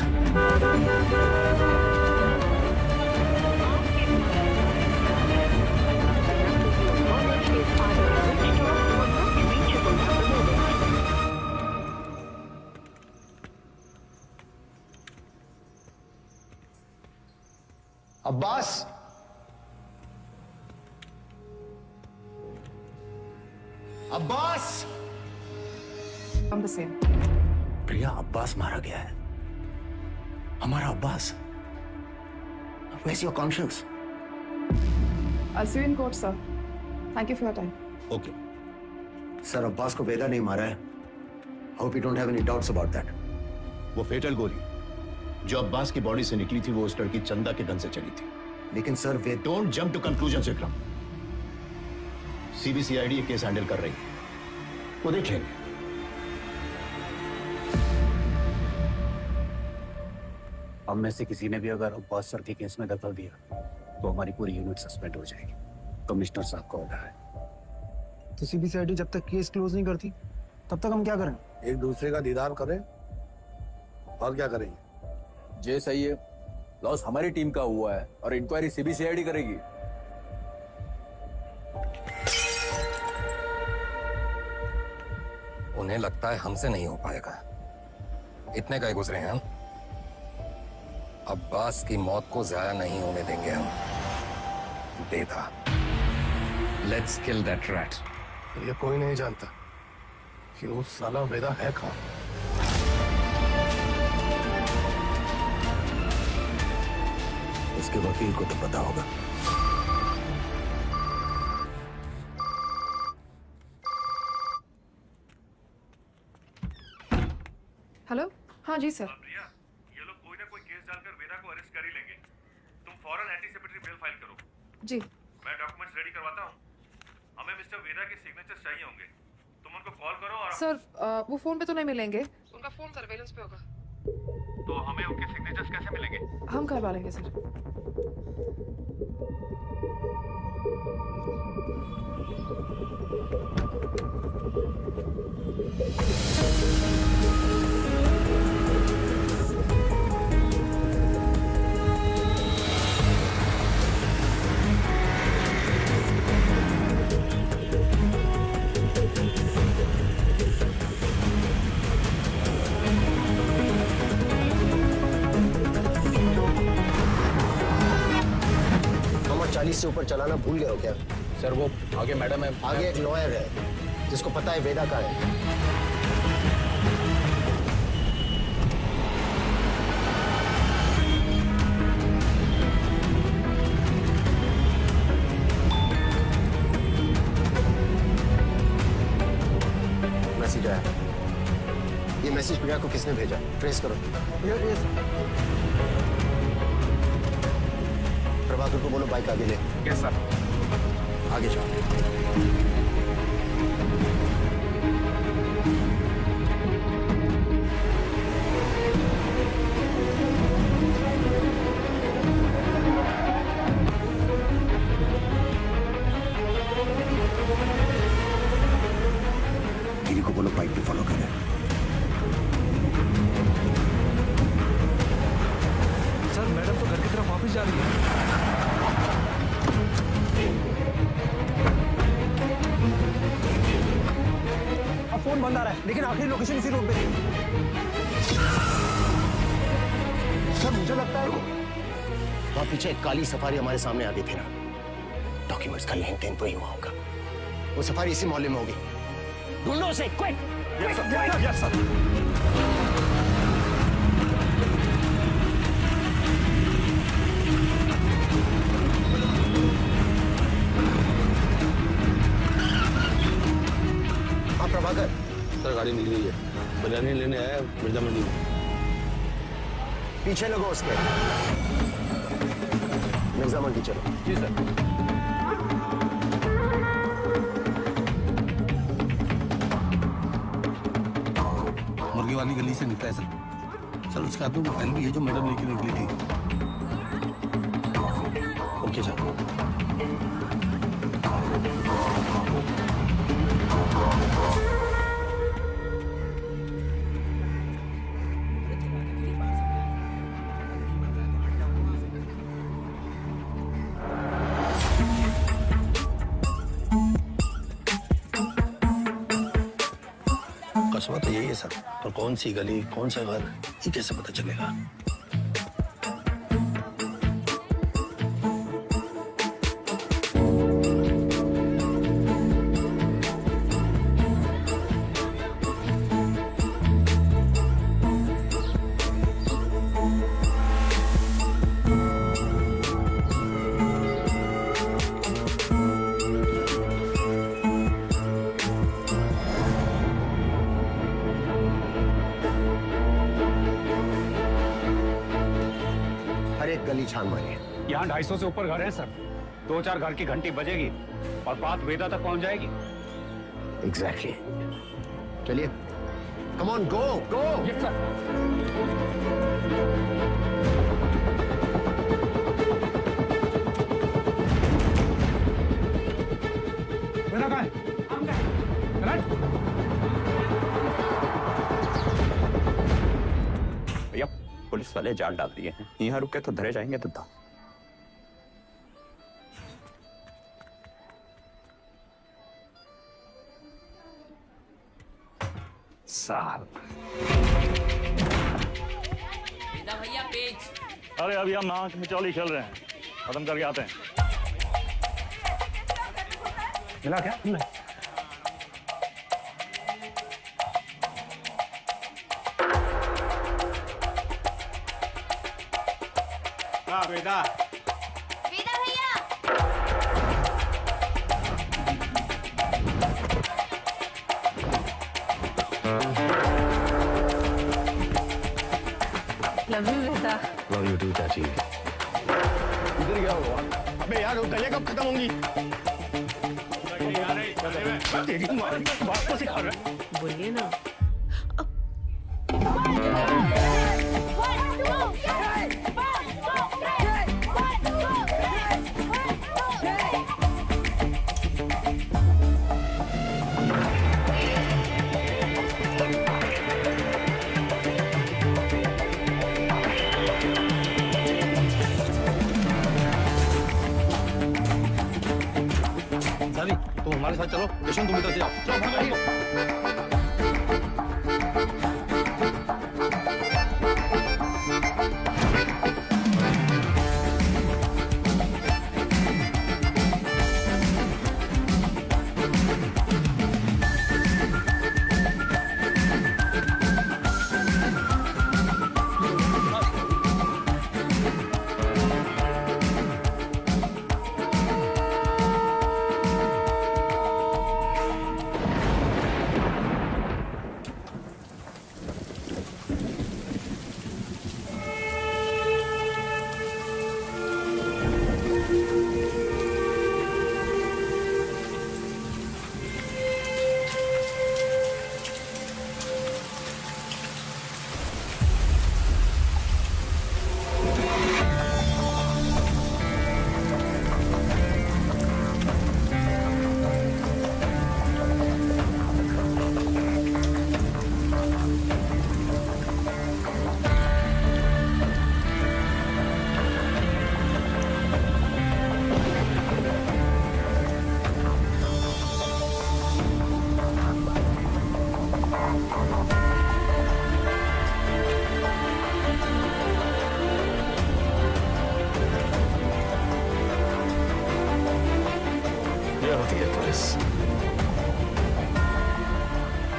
Abbas, Abbas. I'm the same. प्रिया, अब्बास मारा गया है, हमारा Abbas. Where's your conscience? I'll see you in court, sir. Thank you for your time. Okay. Sir, Abbas को वेदा नहीं मारा है। Hope you don't have any doubts about that. वो फेटल गोली जो अब्बास की बॉडी से निकली थी वो उस लड़की चंदा के गन से चली थी। लेकिन sir, we don't jump to conclusion Vikram. CBCID ये केस हैंडल कर रही है, वो देख लेंगे। हम में से किसी ने भी अगर अब्बास सर के केस में दखल दिया तो हमारी पूरी यूनिट सस्पेंड हो जाएगी। कमिश्नर साहब का ऑर्डर है। तो सीबीसीआईडी जब तक केस क्लोज नहीं करती तब तक हम क्या करें? एक दूसरे का दीदार करें और क्या करेंगे? जे सही है, लॉस हमारी टीम का हुआ है और इंक्वायरी सीबीसीआईडी करेगी। उन्हें लगता है हमसे नहीं हो पाएगा, इतने का ही गुजरे हैं हम। अब्बास की मौत को जाया नहीं होने देंगे हम। वेदा, लेट्स किल दैट रैट। ये कोई नहीं जानता कि वो साला वेदा है कहाँ। उसके वकील को तो पता होगा। हेलो, हाँ जी सर। प्रिया, ये लोग कोई ना कोई केस डालकर वेदा को अरेस्ट कर ही लेंगे। तुम फौरन एंटीसिपेटरी बेल फाइल करो। जी। मैं डॉक्यूमेंट्स रेडी करवाता हूँ। हमें मिस्टर वेदा के सिग्नेचर्स चाहिए होंगे। तुम उनको कॉल करो और सर वो फोन पे तो नहीं मिलेंगे, उनका फोन सर्वेलेंस पे होगा। तो हमें उनके सिग्नेचर्स कैसे मिलेंगे? हम करवा लेंगे सर। नंबर 40 से ऊपर चलाना भूल गए हो क्या? सर वो आगे मैडम है। आगे एक लॉयर है जिसको पता है वेदा का है। मैसेज आया। ये मैसेज प्रिया को किसने भेजा? ट्रेस करो। प्रभाकर को बोलो बाइक आगे ले। Yes sir. आगे जाओ। गिरी को बोलो बाइक पे फॉलो करे। सर, मैडम तो घर की तरफ वापस जा रही है। अब फोन बंद आ रहा है, लेकिन आखिरी लोकेशन इसी रोड पे थी। सर, मुझे लगता है वहां पीछे एक काली सफारी हमारे सामने आ गई थी ना। डॉक्यूमेंट्स का लेन देन वही हुआ होगा। वो सफारी इसी मोहल्ले में होगी। ढूंढो उसे, क्विक! Yes sir. हाँ प्रभाकर, सर गाड़ी मिल गई है। बिरयानी लेने आया मिर्जा मंडी में। पीछे लगो उसके। मिर्जा मंडी चलो। जी सर। मुर्गी वाली गली से निकला है सर। सर उसके हाथों में फाइल भी है जो मैडम लेके निकली थी। Okay sir. मसला तो यही है सर, पर कौन सी गली कौन सा घर ये कैसे पता चलेगा? हर एक गली छान मारिए। यहाँ 250 से ऊपर घर है सर। 2-4 घर की घंटी बजेगी और बात वेदा तक पहुंच जाएगी। एग्जैक्टली। चलिए, come on, go go. Yes sir. Veda कहाँ है? भैया पुलिस वाले जाल डाल दिए हैं, यहाँ रुके तो धरे जाएंगे तो था। साल भैया पेज। अरे अभी हम नाक में चौली खेल रहे हैं, खत्म करके आते हैं। मिला क्या तुमने? हाँ बेटा। वेदा भैया। Love you Veda. Love you too चाची। इधर क्या हुआ? अबे यार वो कलियां कब खत्म होंगी? तेरी माँ बात को सिखा रहा है। बोलिए ना। तुम हमारे साथ चलो, किशन तुम इधर से जाओ। चलो भागो।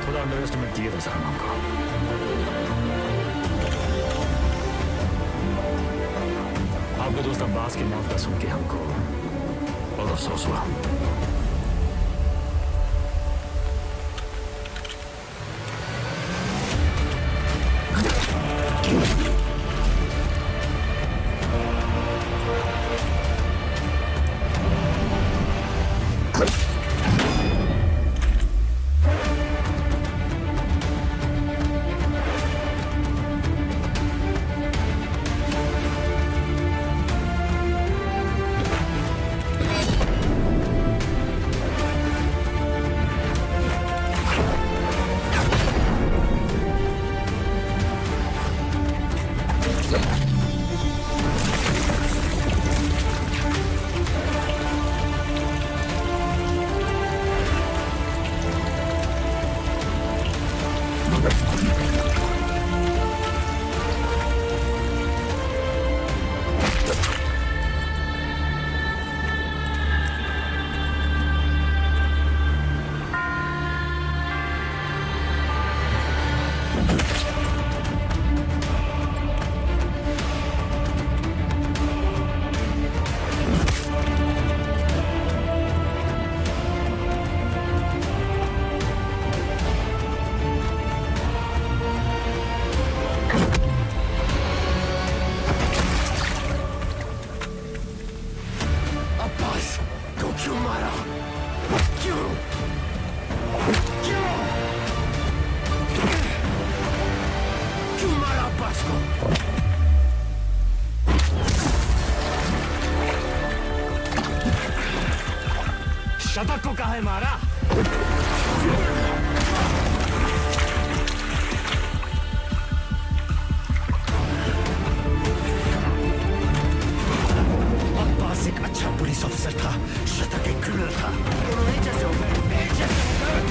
थोड़ा अंडर एस्टिमेट किए थे सर हमको। आपके दोस्त अब्बास की मौत का सुन के हमको बहुत अफसोस हुआ। क्यों मारा? क्यों? क्यों? क्यों मारा अब्बास को? शतक को काहे मारा? अब्बास एक अच्छा पुलिस ऑफिसर था, शतक एक क्रिमिनल था। दोनों एक जैसे हो गए, एक जैसे हो गए।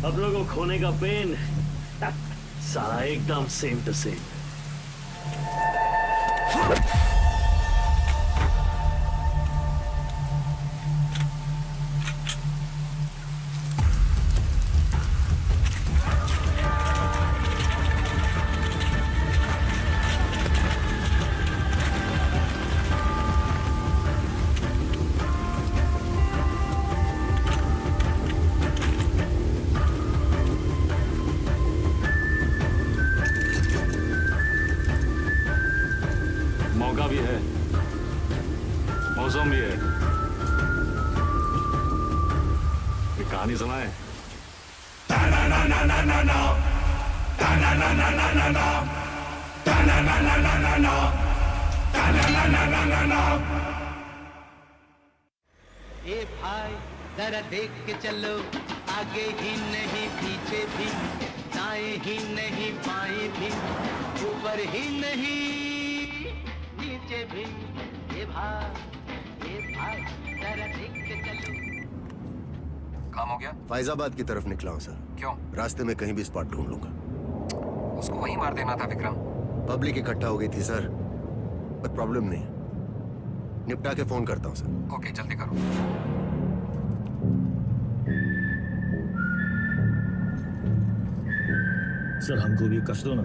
अब लोगों को खोने का पेन सारा एकदम सेम टू सेम। मौका भी है, मौसम भी है। ये कहानी सुनाए। ए भाई जरा देख के चलो, आगे ही नहीं पीछे भी, दाएं ही नहीं बाएं भी, ऊपर ही नहीं नीचे भी। ए भाई जरा देख के चलो। काम हो गया? फैजाबाद की तरफ निकला हूँ सर। क्यों? रास्ते में कहीं भी स्पॉट ढूंढ लूंगा। उसको वहीं मार देना था विक्रम। पब्लिक इकट्ठा हो गई थी सर, पर प्रॉब्लम नहीं है। निपटा के फोन करता हूँ सर। ओके, जल्दी करो। सर हमको भी कष्ट दो ना।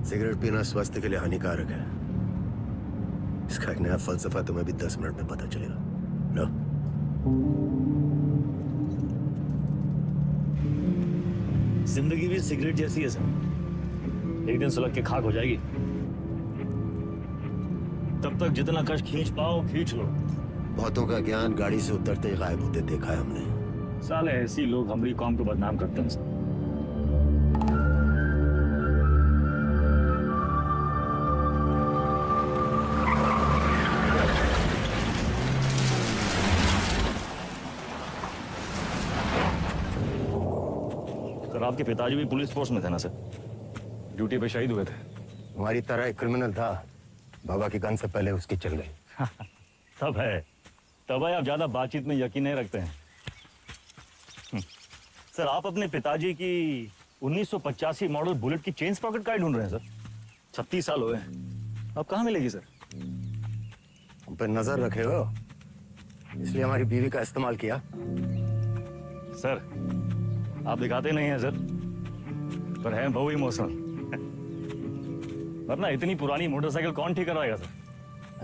सिगरेट पीना स्वास्थ्य के लिए हानिकारक है। इसका एक नया फलसफा तुम्हें भी 10 मिनट में पता चलेगा। लो। जिंदगी भी सिगरेट जैसी है सर, एक दिन सुलग के खाक हो जाएगी। तब तक जितना कष्ट खींच पाओ खींच लो। बहुतों का ज्ञान गाड़ी से उतरते ही गायब होते देखा है हमने। साले ऐसी लोग हमारी कौम को बदनाम करते हैं सर। सर आपके पिताजी भी पुलिस फोर्स में थे ना सर? ड्यूटी पे शहीद हुए थे। हमारी तरह एक क्रिमिनल था, बाबा की गन से पहले उसकी चल गई। तब है आप ज्यादा बातचीत में यकीन नहीं रखते हैं। सर आप अपने पिताजी की 1985 मॉडल बुलेट की चेन पॉकेट का ढूंढ रहे हैं सर? 36 साल हुए। अब कहाँ मिलेगी सर? हम पे नजर रखे हो, इसलिए हमारी बीवी का इस्तेमाल किया। सर आप दिखाते नहीं हैं सर, पर है बहु इमोशनल। वरना इतनी पुरानी मोटरसाइकिल कौन ठीक करवाएगा सर?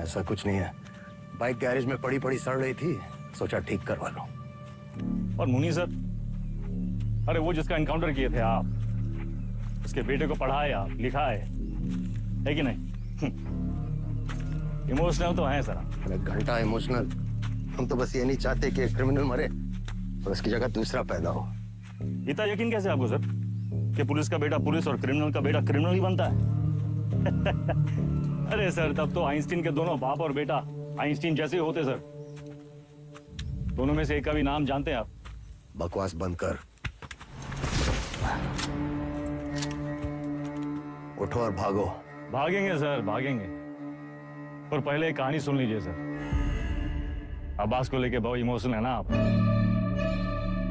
ऐसा कुछ नहीं है, बाइक गैरेज में पड़ी पड़ी सड़ रही थी, सोचा ठीक करवा लो। और मुनी सर, अरे वो जिसका एनकाउंटर किए थे आप, उसके बेटे को पढ़ाए आप, लिखाए, है कि नहीं? इमोशनल तो हैं सर। अरे घंटा इमोशनल, हम तो बस ये नहीं चाहते कि एक क्रिमिनल मरे और उसकी जगह दूसरा पैदा हो। इतना यकीन कैसे आपको सर कि पुलिस का बेटा पुलिस और क्रिमिनल का बेटा क्रिमिनल ही बनता है? अरे सर तब तो आइंस्टीन के दोनों बाप और बेटा आइंस्टीन जैसे होते सर। दोनों में से एक का भी नाम जानते हैं आप? बकवास बंद कर, उठो और भागो। भागेंगे सर भागेंगे, पर पहले एक कहानी सुन लीजिए सर। अब्बास को लेके बहुत इमोशनल है ना आप?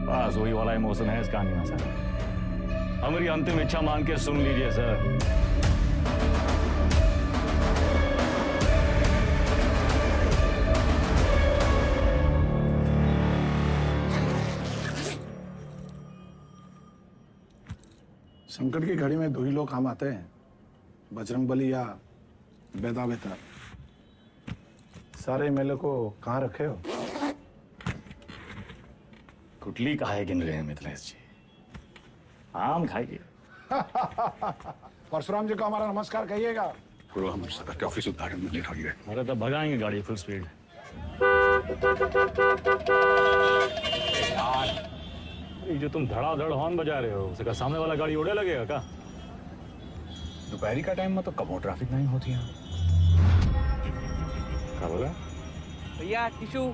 बस वही वाला इमोशन है इस कहानी में सर। हमारी अंतिम इच्छा मान के सुन लीजिए सर। संकट की घड़ी में दो ही लोग काम आते हैं, बजरंगबली या बेदा बेतार। सारे मेले को कहाँ रखे हो? कुटली काहे गिन रहे हैं मिथिलेश जी? आम खाइए, परशुराम जी को हमारा नमस्कार कहिएगा। गुरु हम सदर के ऑफिस उद्घाटन में लेट गए। अरे तो भगाएंगे गाड़ी फुल स्पीड। ये जो तुम धड़ाधड़ हॉर्न बजा रहे हो उसका सामने वाला गाड़ी उड़े लगेगा क्या? दोपहरी का टाइम में तो कब ट्रैफिक नहीं होती है। क्या बोला भैया टिशू।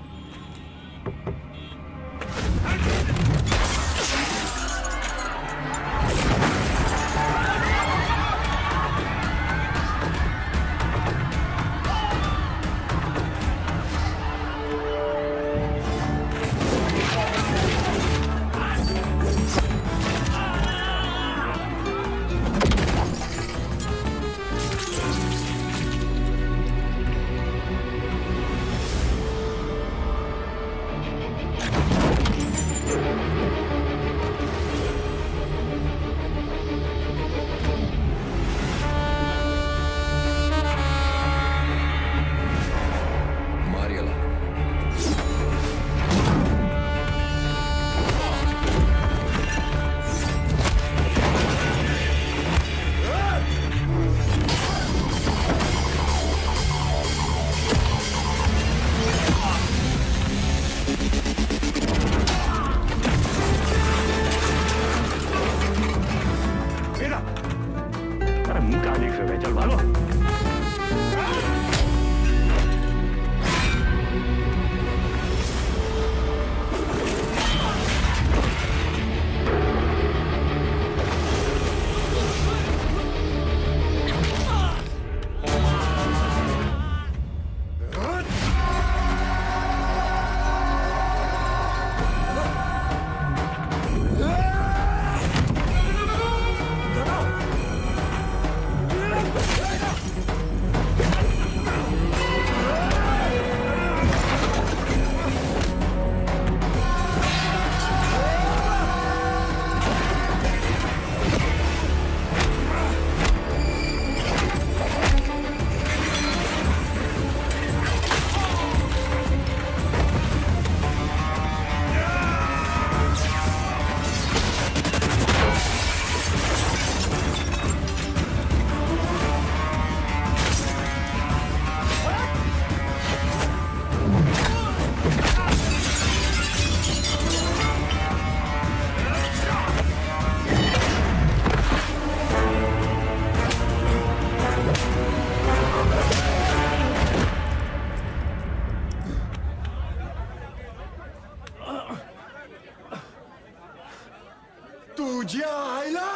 तुझ्या आईला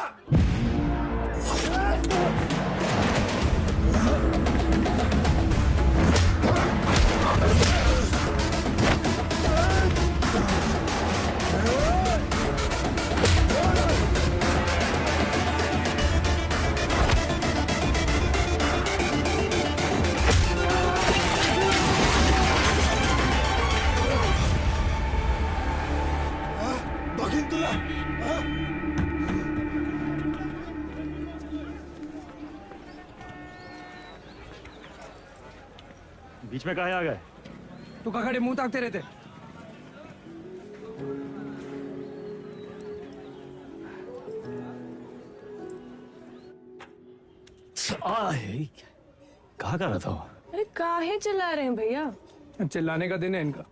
बघीन तुला बीच में काहे आ गए? तू का खड़े मुंह ताकते रहते? कहा कर रहा था? अरे काहे चिल्ला रहे हैं भैया? चिल्लाने का दिन है इनका।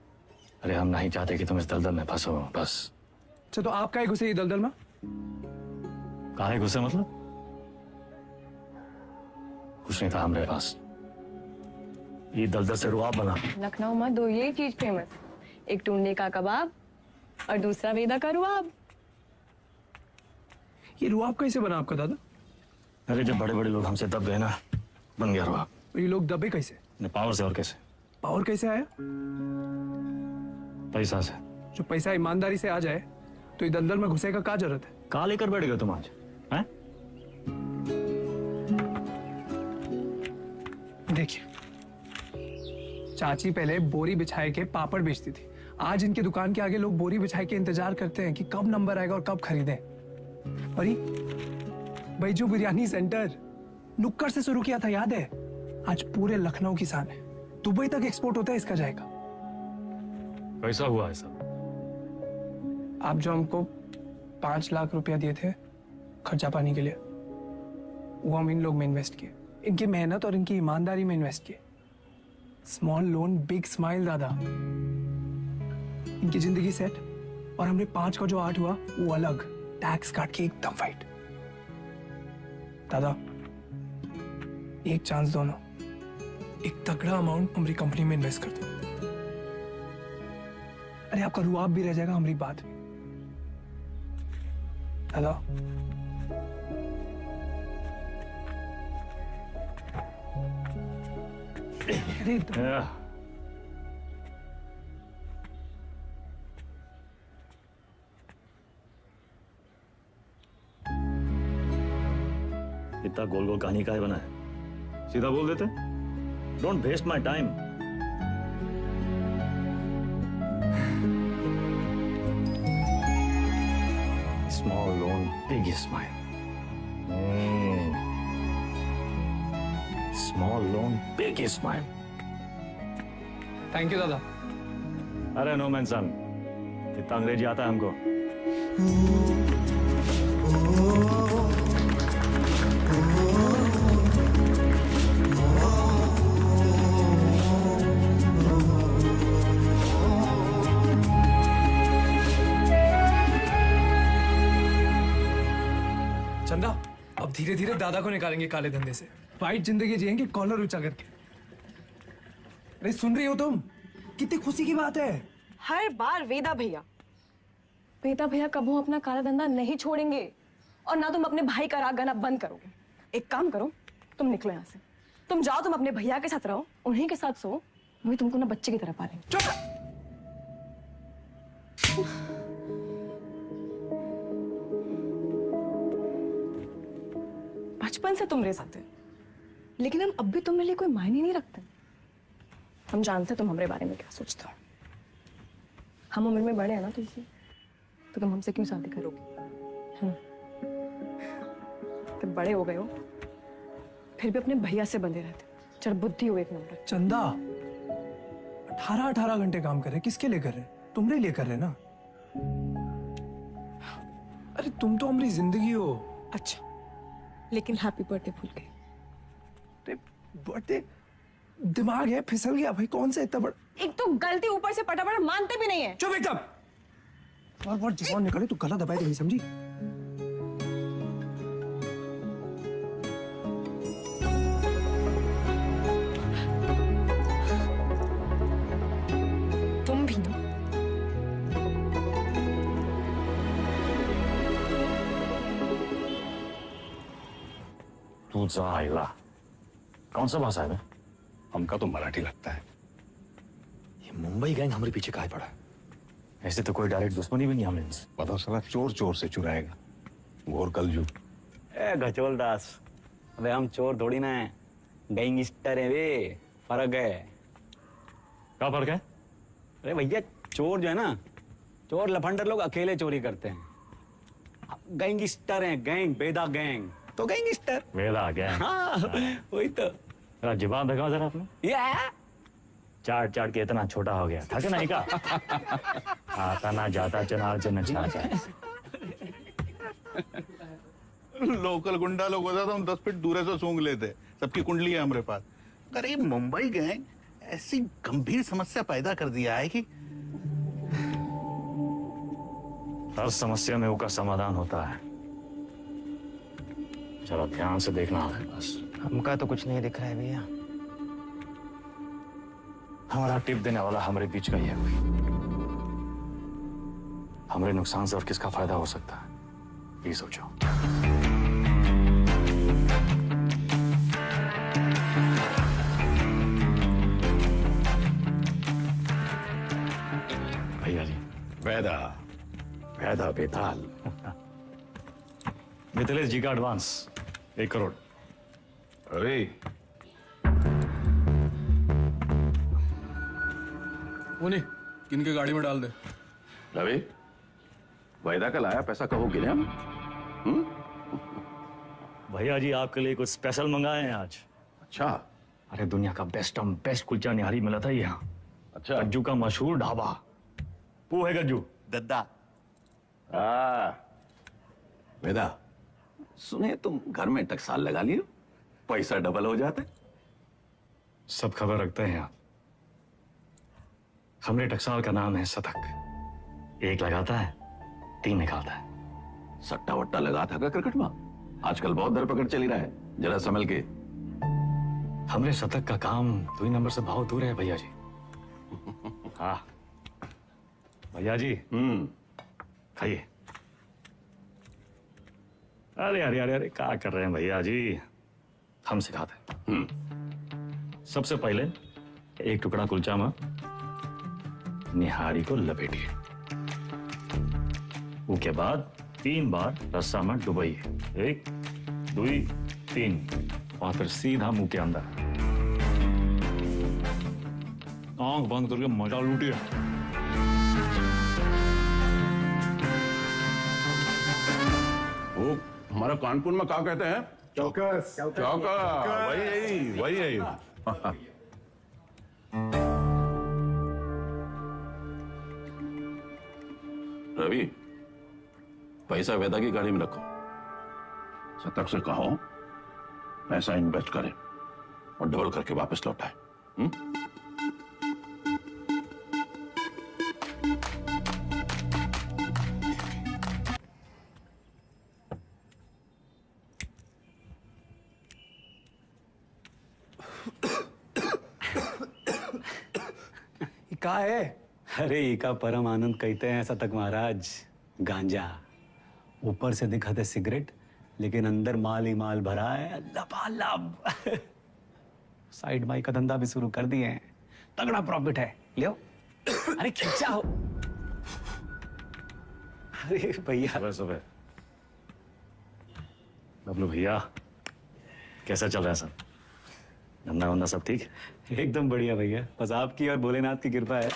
अरे हम नहीं चाहते कि तुम इस दलदल में फंसो, बस। अच्छा तो आप काहे घुसे ये दलदल में? काहे घुसे मतलब? कुछ नहीं था हमारे पास। ये दलदल से रुआब बना। लखनऊ में दो यही चीज फेमस, एक टुंडे का कबाब और दूसरा वेदा का रुआब। ये रुआब कैसे बना आपका दादा? अरे जब बड़े बड़े लोग हमसे दब गए ना, बन गया रुआब। ये लोग दबे कैसे? पावर से। और कैसे? पावर कैसे आया? पैसा से। जो पैसा ईमानदारी से आ जाए तो ये दलदल में घुसे का क्या जरूरत है? कहा लेकर बैठ गए तुम आज? हैं? देखिए, चाची पहले बोरी बिछाए के पापड़ बेचती थी। आज इनकी दुकान के आगे लोग बोरी बिछाए के इंतजार करते हैं कि कब नंबर आएगा और कब खरीदें। और बैजू बिरयानी सेंटर नुक्कड़ से शुरू किया था, याद है? आज पूरे लखनऊ की शान है। दुबई तक एक्सपोर्ट होता है इसका जाएगा। कैसा हुआ है सब? आप जो हमको 5 लाख रुपया दिए थे, खर्चा पानी के लिए, वो हम इन लोग में इन्वेस्ट किए, इनकी मेहनत और इनकी ईमानदारी में इन्वेस्ट किए। स्मॉल लोन बिग स्माइल दादा। इनकी जिंदगी सेट और हमने 5 का जो 8 हुआ वो अलग, टैक्स काट के एकदम फाइट। दादा एक चांस दो ना, एक तगड़ा अमाउंट हमारी कंपनी में इन्वेस्ट कर दो। अरे आपका रुआब भी रह जाएगा हमारी बात में। दादा अरे इतना गोल गोल कहानी का है बना है, सीधा बोल देते। Don't waste my time. Small loan big smile. Small loan big smile. Thank you दादा। अरे नो मेंशन, इतना अंग्रेजी आता है हमको। चंदा अब धीरे धीरे दादा को निकालेंगे काले धंधे से, वाइट जिंदगी जिएंगे कॉलर ऊंचा करके। अरे सुन रही हो तुम? कितनी खुशी की बात है। हर बार वेदा भैया कबू अपना काला धंधा नहीं छोड़ेंगे और ना तुम अपने भाई का राग गाना बंद करोगे। एक काम करो, तुम निकलो यहाँ से, तुम जाओ, तुम अपने भैया के साथ रहो, उन्हीं के साथ सो, वही तुमको ना बच्चे की तरह पालेंगे। बचपन से तुम रह सकते, लेकिन हम अब भी तुम्हारे लिए कोई मायने नहीं रखते। हम जानते तुम हमारे बारे में क्या सोचते हो। हम उम्र में बड़े हैं ना तुमसे, तो तुम हमसे क्यों शादी करोगे? तुम बड़े हो गए हो, फिर भी अपने भैया से बंधे रहते, चल बुद्धि हो एक नंबर। चंदा 18 घंटे काम कर रहे, किसके लिए कर रहे? तुम्हारे लिए कर रहे ना। अरे तुम तो हमारी जिंदगी हो। अच्छा, लेकिन हैप्पी बर्थडे भूल गए। बर्थडे दिमाग है फिसल गया भाई, कौन सा इतना बड़ा। एक तो गलती ऊपर से पटापट मानते भी नहीं है। चुप एकदम। बार जवान निकले तो गला दबाए तो नहीं, समझी? तुम भी ना। तू जा आइला। कौन सा भाषा है? हमका तो मराठी लगता है। ये मुंबई गैंग हमारे पीछे काहे पड़ा है? ऐसे तो कोई डायरेक्ट दुश्मनी भी नहीं हमने इनसे। पता चला चोर चोर से चुराएगा, घोर कलजू। ए गचोल दास, अबे हम चोर थोड़ी ना है, गैंगस्टर है वे। फर्क है। क्या फर्क है? अरे भैया चोर जो है ना, चोर लफंडर लोग अकेले चोरी करते हैं। गैंगस्टर हैं, गैंग, बेदा गैंग तो गैंगस्टर। वेला गैंग। हाँ वही तो। जुबान दिखाओ जरा अपने। चाट चाट के इतना छोटा हो गया, थक नहीं का? आता ना जाता चुनाव से नचाता। लोकल गुंडा लोग होता तो हम 10 फीट दूर से सूंघ लेते। सबकी कुंडली है हमारे पास। अगर ये मुंबई गैंग ऐसी गंभीर समस्या पैदा कर दिया है कि हर समस्या में उसका समाधान होता है। जरा ध्यान से देखना है बस। हमका तो कुछ नहीं दिख रहा है भैया। हमारा टिप देने वाला हमारे बीच का ही है कोई। हमारे नुकसान से और किसका फायदा हो सकता है, ये सोचो। भैया जी। वैदा वैदा बेताल। मिथिलेश जी का एडवांस 1 करोड़। अरे उन्हीं किनके गाड़ी में डाल दे। रवि, वैदा का लाया पैसा कहो गिने हम? भैया जी आपके लिए कुछ स्पेशल मंगाए हैं आज। अच्छा। अरे दुनिया का बेस्ट कुलचा निहारी मिला था यहाँ। अच्छा। गज्जू का मशहूर ढाबा। वो है गज्जू दद्दा। वैदा, सुने तुम घर में टकसाल लगा लियो, पैसा डबल हो जाता है। सब खबर रखते हैं आप। हमरे टकसाल का नाम है शतक। एक लगाता है, 3 निकालता है। सट्टा वट्टा लगा था क्या क्रिकेट में? आजकल बहुत धरपकड़ चली रहा है, जरा संभल के। हमरे शतक का काम 2 नंबर से बहुत दूर है भैया जी। हाँ भैया जी, खाइए। अरे अरे अरे अरे क्या कर रहे हैं भैया जी, हम सिखाते हैं। सबसे पहले एक टुकड़ा कुलचा में निहारी को लपेटिए, उसके बाद 3 बार रस्सा में डुबाइए। 1 2 3 और फिर सीधा मुंह के अंदर। आंख बंद करके मजा लूटिए। वो हमारा कानपुर में क्या कहते हैं? चौकस। चौका, वही यही। रवि, पैसा वेदा की गाड़ी में रखो। शतक से कहो पैसा इन्वेस्ट करे और डबल करके वापस लौटाए। का है? अरे इका परम आनंद कहते हैं शतक महाराज। गांजा ऊपर से दिखाते सिगरेट, लेकिन अंदर माल ही माल भरा है, लबालब। साइड बाई का धंधा भी शुरू कर दिए हैं, तगड़ा प्रॉफिट है। लियो। अरे खींचा हो। अरे भैया। सुबह सुबह बबलू भैया, कैसा चल रहा है सब? धंधा वंधा सब ठीक? एकदम बढ़िया भैया, बस आपकी और भोलेनाथ की कृपा है।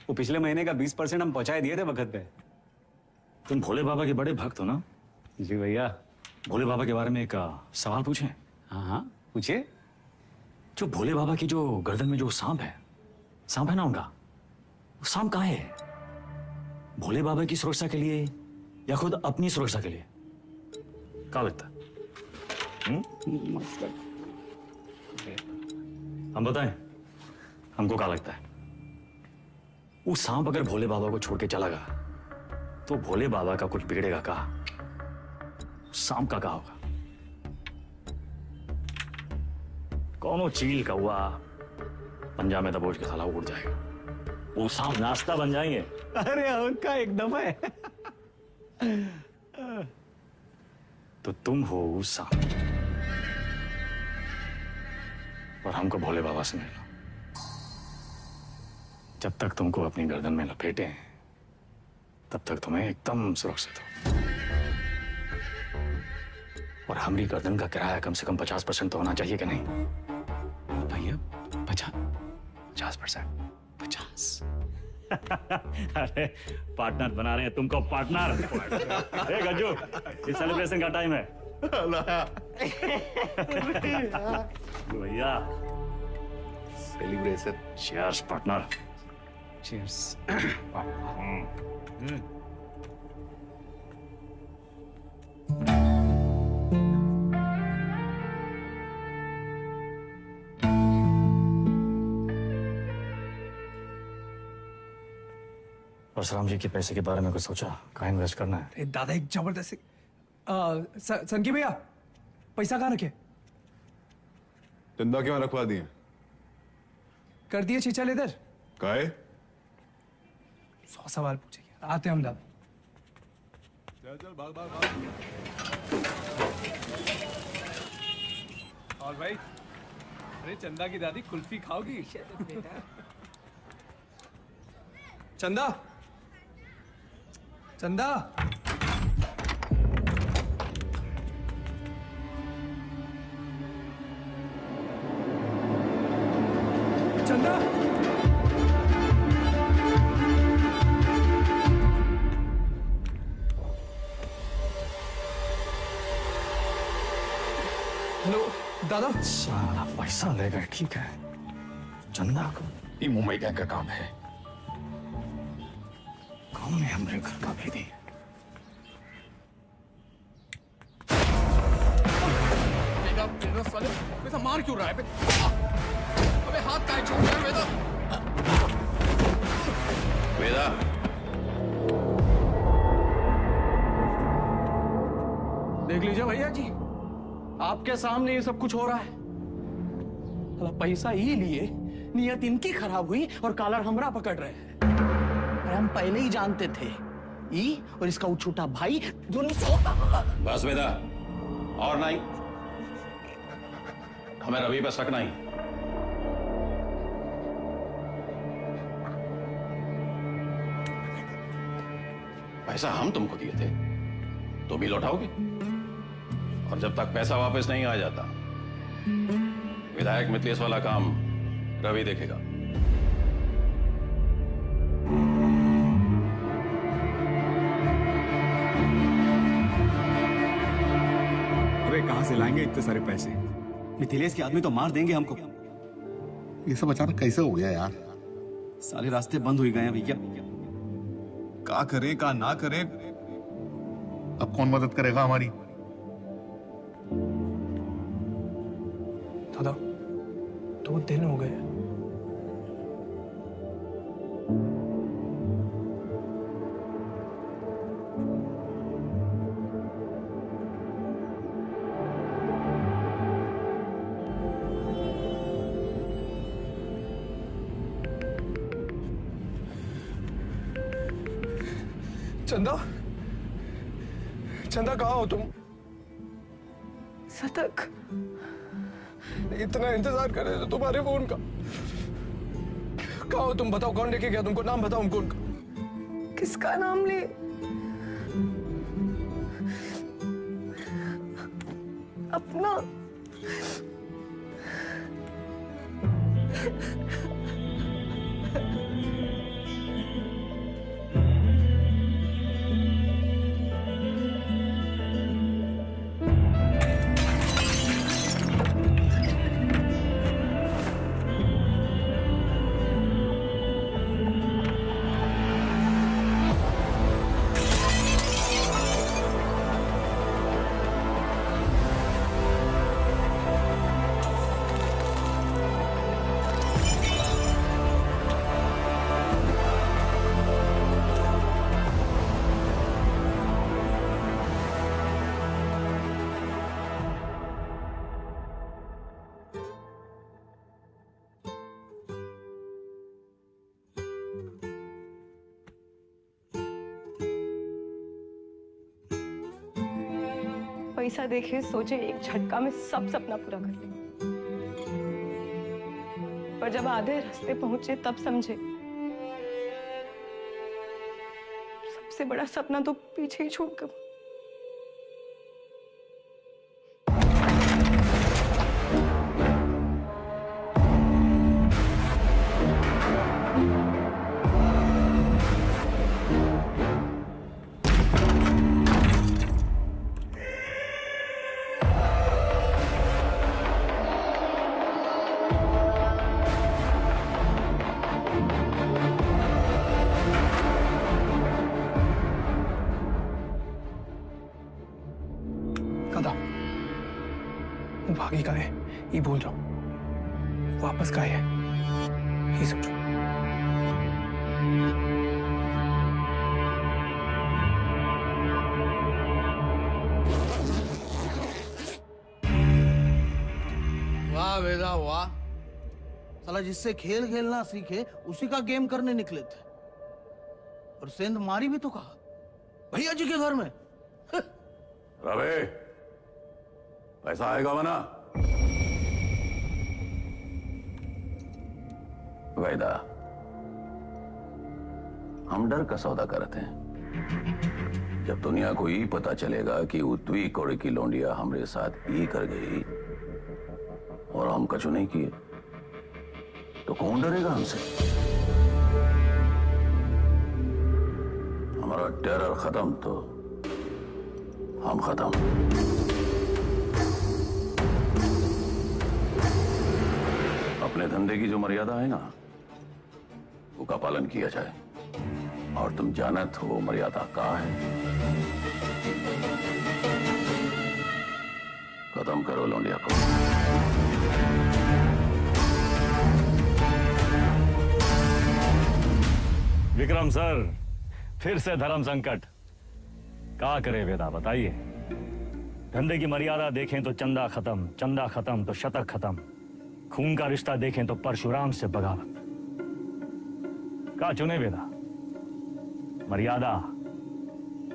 वो पिछले महीने का 20% हम पहुंचाए दिए थे वक्त पे। तुम भोले बाबा के बड़े भक्त हो ना? जी भैया। भोले बाबा के बारे में एक सवाल पूछें? हाँ हाँ पूछिए। जो भोले बाबा की जो गर्दन में जो सांप है ना उनका, वो सांप कहाँ है? भोले बाबा की सुरक्षा के लिए या खुद अपनी सुरक्षा के लिए? क्या लगता है? हम बताएं हमको क्या लगता है? वो सांप अगर भोले बाबा को छोड़ के चला गया तो भोले बाबा का कुछ बिगड़ेगा का? सांप का क्या होगा? कौनो चील का हुआ पंजा में दबोच के साला उड़ जाएगा, वो सांप नाश्ता बन जाएंगे। अरे उनका एकदम है। तो तुम हो उस सांप और हमको भोले बाबा से मिलना। जब तक तुमको अपनी गर्दन में लपेटे हैं तब तक तुम्हें एकदम सुरक्षित हो। और हमारी गर्दन का किराया कम से कम 50% तो होना चाहिए कि नहीं भैया? 50%? अरे पार्टनर बना रहे हैं तुमको, पार्टनर। ए गज्जू, इस सेलिब्रेशन का टाइम है भैया। Celebration. Cheers partner. Cheers. Parshuram ji के पैसे के बारे में कुछ सोचा? कहाँ इन्वेस्ट करना है? अरे दादा एक जबरदस्त संकी भैया, पैसा कहाँ रखे? चंदा क्यों रखवा दिए? कर दिए चीचा लेदर। काहे? 100 सवाल पूछेंगे, आते हम दादा। चल भाग। और भाई, अरे चंदा की दादी कुल्फी खाओगी? चंदा, चंदा, चंदा। हेलो दादा। साला पैसा ले गए, ठीक है। चंदा को ये मुंबई गैंग का काम है। कौन है हमारे घर का भेदी? ऐसा मार क्यों रहा है? अबे हाथ काहे छोड़ रहा है वेदा? वेदा, देख लीजिए भैया जी, आपके सामने ये सब कुछ हो रहा है। साला पैसा ही लिए, नियत इनकी खराब हुई और कॉलर हमरा पकड़ रहे हैं। अरे हम पहले ही जानते थे, ई और इसका वो छोटा भाई दोनों बस वेदा, और नहीं, हमें रवि पे शक नहीं। पैसा हम तुमको दिए थे, तो भी लौटाओगे, और जब तक पैसा वापस नहीं आ जाता, विधायक मिथिलेश वाला काम रवि देखेगा। अबे कहां से लाएंगे इतने सारे पैसे? मिथिलेश के आदमी तो मार देंगे हमको। ये सब अचानक कैसे हो गया यार? सारे रास्ते बंद हो गए हैं भैया। का करें का ना करें, अब कौन मदद करेगा हमारी? दादा 2 दिन हो गए। चंदा, चंदा कहाँ हो तुम? सतक, इतना इंतजार कर रहे थे तुम्हारे फोन का। कहाँ हो तुम? बताओ कौन लेके गया तुमको? नाम बताओ हमको उनका। किसका नाम ले? अपना। पैसा देखे सोचे एक झटका में सब सपना पूरा कर ले, पर जब आधे रास्ते पहुंचे तब समझे सबसे बड़ा सपना तो पीछे ही छोड़ कर। भागी का है ये बोल रहा हूं, वापस का है ये सोचो। वाह वेदा वाह, साला जिससे खेल खेलना सीखे उसी का गेम करने निकले थे, और सेंध मारी भी तो कहा भैया जी के घर में। रवे, पैसा आएगा वना? वैदा, हम डर का सौदा करते हैं। जब दुनिया को ये पता चलेगा कि उतवी कोड़े की लौंडिया हमरे साथ ये कर गई और हम कछु नहीं किए, तो कौन डरेगा हमसे? हमारा टेरर खत्म तो हम खत्म। अपने धंधे की जो मर्यादा है ना, वो का पालन किया जाए, और तुम जानत हो मर्यादा का है। खत्म करो लौंडिया को। विक्रम सर, फिर से धर्म संकट। क्या करे वेदा, बताइए। धंधे की मर्यादा देखें तो चंदा खत्म, चंदा खत्म तो शतक खत्म, खून का रिश्ता देखें तो परशुराम से बगावत। क्या चुने वेदा, मर्यादा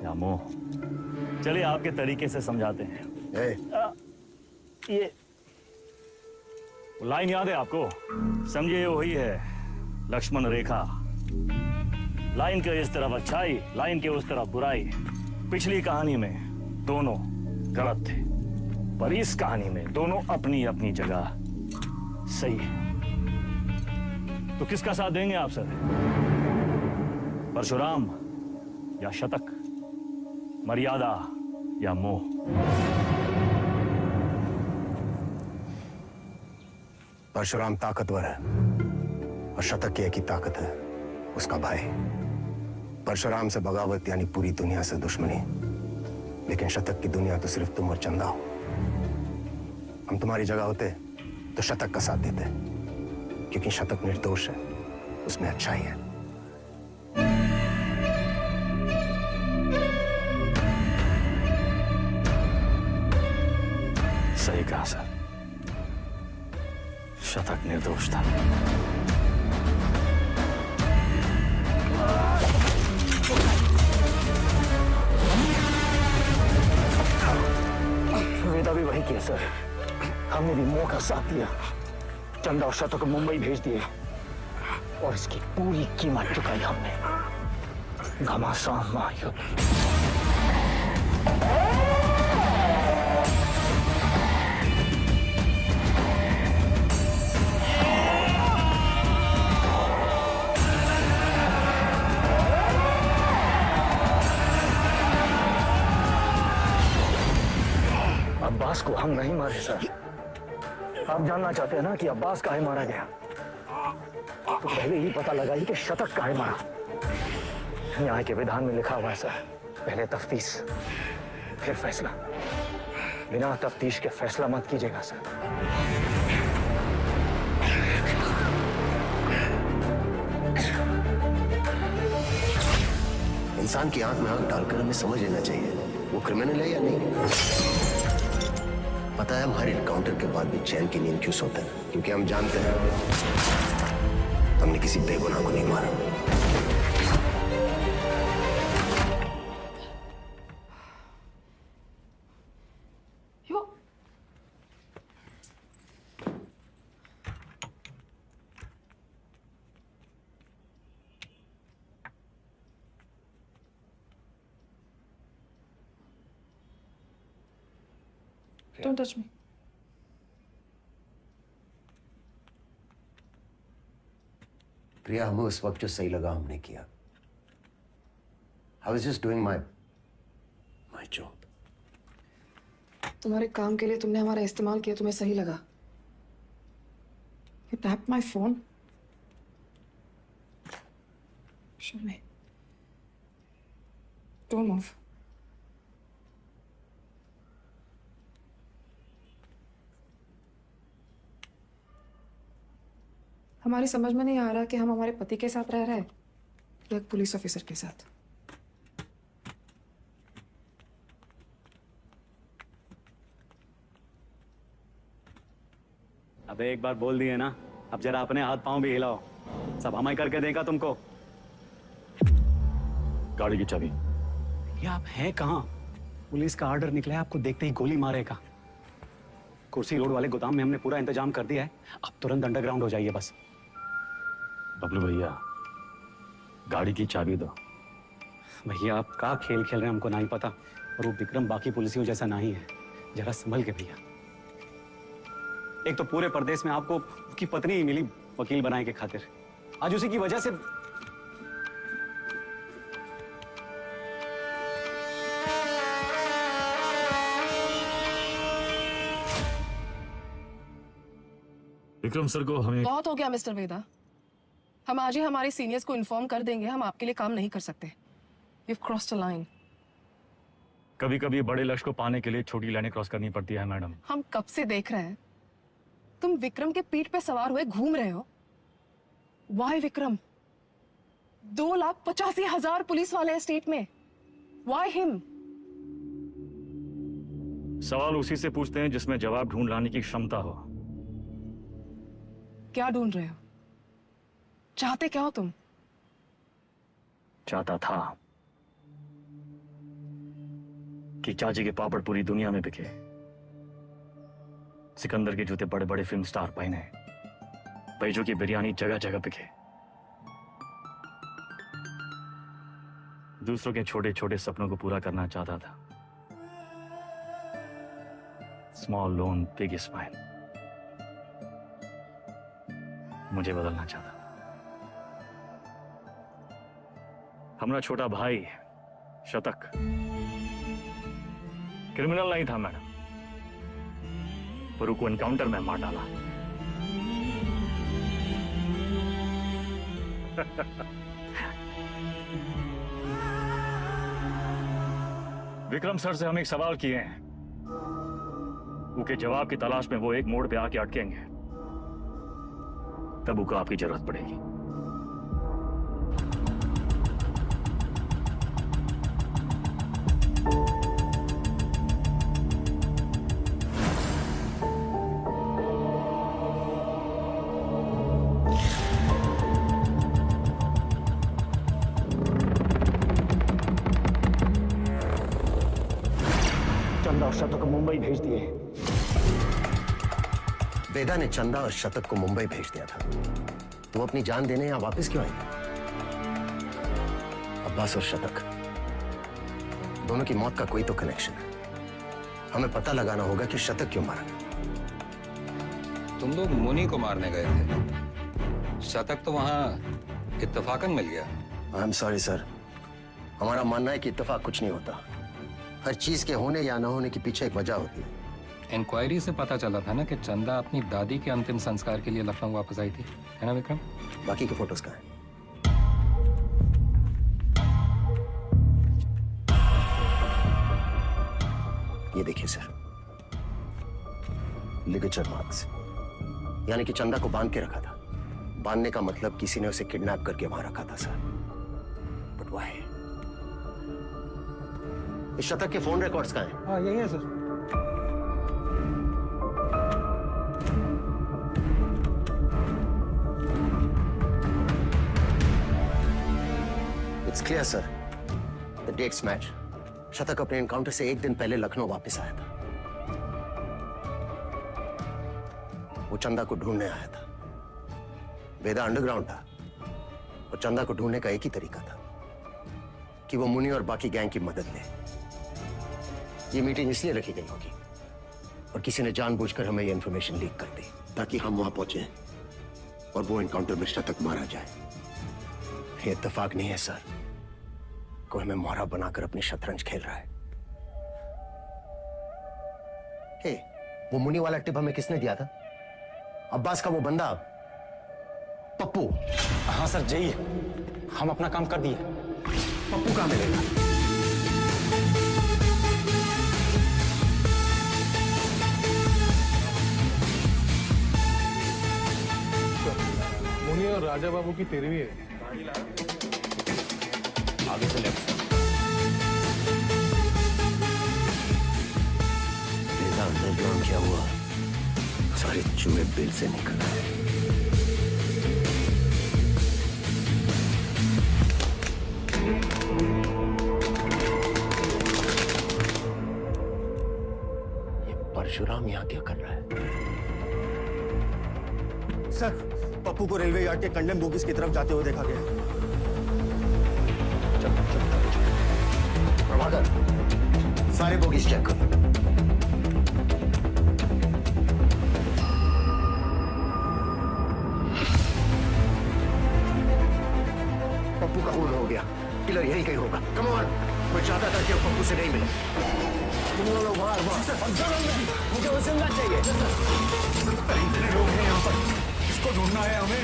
या मोह? चलिए आपके तरीके से समझाते हैं। ये लाइन याद है आपको? समझिए वही है लक्ष्मण रेखा। लाइन के इस तरफ अच्छाई, लाइन के उस तरफ बुराई। पिछली कहानी में दोनों गलत थे, पर इस कहानी में दोनों अपनी अपनी जगह सही है। तो किसका साथ देंगे आप सर? परशुराम या शतक, मर्यादा या मोह? परशुराम ताकतवर है और शतक की एक ही ताकत है, उसका भाई। परशुराम से बगावत यानी पूरी दुनिया से दुश्मनी, लेकिन शतक की दुनिया तो सिर्फ तुम और चंदा हो। हम तुम्हारी जगह होते तो शतक का साथ देते, क्योंकि शतक निर्दोष है, उसमें अच्छाई है। सही कहा सर, शतक निर्दोष था। वेदा भी वही किया सर, हमने भी मोह का साथ दिया। चंदा और शतक को मुंबई भेज दिए और इसकी पूरी कीमत चुकाई हमने। घमासान महायुद्ध। अब्बास को हम नहीं मारे सर। आप जानना चाहते हैं ना कि अब्बास काहे मारा गया? तो पहले ही पता लगाइए कि शतक काहे मारा। न्याय के विधान में लिखा हुआ है सर, पहले तफ्तीश फिर फैसला। बिना तफ्तीश के फैसला मत कीजिएगा सर। इंसान की आंख में आंख डालकर हमें समझ लेना चाहिए वो क्रिमिनल है या नहीं। पता है हम हर एनकाउंटर के बाद भी चैन की नींद क्यों सोते हैं? क्योंकि हम जानते हैं हमने किसी बेगुनाह को नहीं मारा। Don't touch me. प्रिया, हमें उस वक्त जो सही लगा हमने किया। I was just doing my job. तुम्हारे काम के लिए तुमने हमारा इस्तेमाल किया, तुम्हें सही लगा। You tapped my phone. Show me. Don't move. हमारी समझ में नहीं आ रहा कि हम हमारे पति के साथ रह रहे हैं या एक पुलिस ऑफिसर के साथ। अबे एक बार बोल दिए ना, अब जरा अपने हाथ पांव भी हिलाओ। सब हम ही करके देगा तुमको। गाड़ी की चाबी। ये आप हैं कहाँ? पुलिस का ऑर्डर निकला है, आपको देखते ही गोली मारेगा। कुर्सी रोड वाले गोदाम में हमने पूरा इंतजाम कर दिया है, अब तुरंत अंडरग्राउंड हो जाइए बस। बबलू भैया, गाड़ी की चाबी दो। भैया आप का खेल खेल रहे हैं हमको नहीं पता, और वो विक्रम बाकी पुलिसियों जैसा नहीं है। जरा संभल के भैया। एक तो पूरे प्रदेश में आपको उसकी पत्नी ही मिली वकील बनाने के खातिर। आज उसी की वजह से विक्रम सर को हमें बहुत हो गया मिस्टर वेदा। हम आज ही हमारे सीनियर्स को इन्फॉर्म कर देंगे, हम आपके लिए काम नहीं कर सकते। You've crossed a line. कभी कभी बड़े लक्ष्य को पाने के लिए छोटी लाइनें क्रॉस करनी पड़ती है मैडम। हम कब से देख रहे हैं तुम विक्रम के पीठ पे सवार हुए घूम रहे हो। Why विक्रम? 2,85,000 पुलिस वाले हैं स्टेट में। Why him? सवाल उसी से पूछते हैं जिसमें जवाब ढूंढ लाने की क्षमता हो। क्या ढूंढ रहे हो? चाहते क्या हो तुम? चाहता था कि चाची के पापड़ पूरी दुनिया में बिके, सिकंदर के जूते बड़े बड़े फिल्म स्टार पहने, बैजू की बिरयानी जगह जगह बिके, दूसरों के छोटे छोटे सपनों को पूरा करना चाहता था। स्मॉल लोन बिग स्माइल, मुझे बदलना चाहता। हमारा छोटा भाई शतक क्रिमिनल नहीं था मैडम, पर उसको एनकाउंटर में मार डाला। विक्रम सर से हम एक सवाल किए हैं, उसके जवाब की तलाश में वो एक मोड़ पे आके अटकेंगे, तब उसको आपकी जरूरत पड़ेगी। चंदा और शतक को मुंबई भेज दिए। वेदा ने चंदा और शतक को मुंबई भेज दिया था। वो अपनी जान देने यहां वापस क्यों आएंगे? अब्बास और शतक दोनों की मौत का कोई तो कनेक्शन है। हमें पता लगाना होगा कि शतक क्यों मारा। तुम लोग मुनि को मारने गए थे, शतक तो वहां इत्तेफाकन मिल गया। आई एम सॉरी सर, हमारा मानना है कि इत्तेफाक कुछ नहीं होता। हर चीज के होने या न होने के पीछे एक वजह होती है। इंक्वायरी से पता चला था ना कि चंदा अपनी दादी के अंतिम संस्कार के लिए लखनऊ वापस आई थी, है ना विक्रम? बाकी के फोटोज कहाँ हैं? ये देखिए सर, लिगेचर मार्क्स, यानी कि चंदा को बांध के रखा था। बांधने का मतलब किसी ने उसे किडनैप करके वहां रखा था सर। But why? इस शतक के फोन रिकॉर्ड्स कहाँ हैं? हाँ यही है sir. It's clear sir, the dates match. शतक अपने एनकाउंटर से एक दिन पहले लखनऊ वापस आया था। वो चंदा को ढूंढने आया था। वेदा अंडरग्राउंड था और चंदा को ढूंढने का एक ही तरीका था कि वो मुनि और बाकी गैंग की मदद ले। ये मीटिंग इसलिए रखी गई होगी और किसी ने जानबूझकर हमें ये इंफॉर्मेशन लीक कर दी ताकि हम वहां पहुंचे और वो एनकाउंटर में शतक मारा जाए। ये इत्तेफाक नहीं है सर, कोई हमें मोहरा बनाकर अपनी शतरंज खेल रहा है। हे, वो मुनि वाला टिप हमें किसने दिया था? अब्बास का वो बंदा पप्पू। हाँ सर, जाइए, हम अपना काम कर दिए। पप्पू कहाँ मिलेगा? मुनि और राजा बाबू की तेरहवीं है। आगे से लेफ्ट। बेटा अंडरग्राउंड क्या हुआ? सारे चूहे बिल से निकल आए। ये परशुराम यहाँ क्या कर रहा है? सर, पप्पू को रेलवे यार्ड के कंडेम बोगीज की तरफ जाते हुए देखा गया। प्रभाकर, सारे बोगीज चेक करो। पप्पू का खून हो गया, किलर यही कहीं होगा। कम ऑन, मैं चाहता था कि वो पप्पू से नहीं मिले। तुम लोग मुझे वो जिंदा चाहिए। इतने लोग हैं यहाँ पर, इसको ढूंढना है हमें।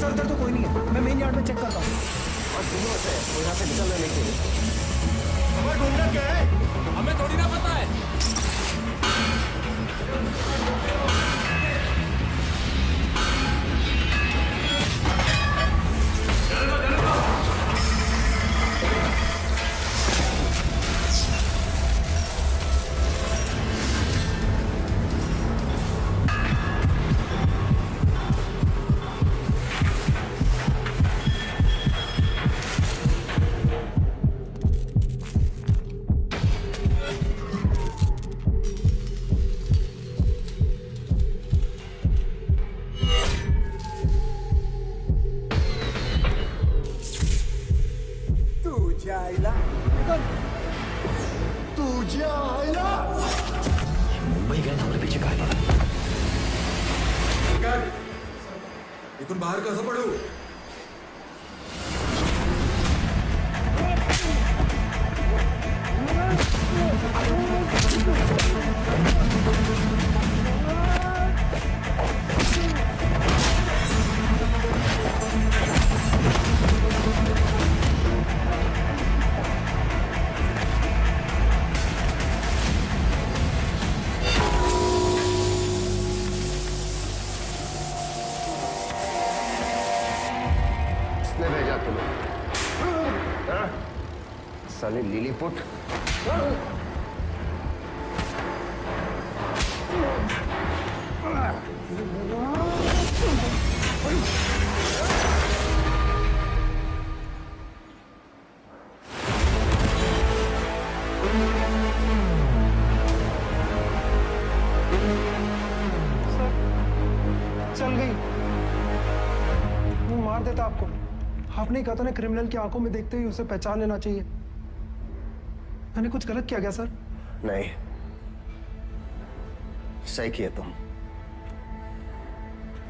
सर इधर तो कोई नहीं है, मैं मेन यार्ड में चेक करता हूँ। और सुनो से, वो यहाँ से निकलने नहीं चाहिए। हमें ढूंढना क्या है? हमें थोड़ी ना पता है। गुजिया आईना मुंबई गए हमारे पीछे काय पड़ा इथून बाहेर कसं पडू किसने भेजा तुम्हें? हाँ? साले लिलीपुट। चल गई। वो मार देता आपको। आपने कहा था ना क्रिमिनल की आंखों में देखते ही उसे पहचान लेना चाहिए। मैंने कुछ गलत किया क्या सर? नहीं, सही किए तुम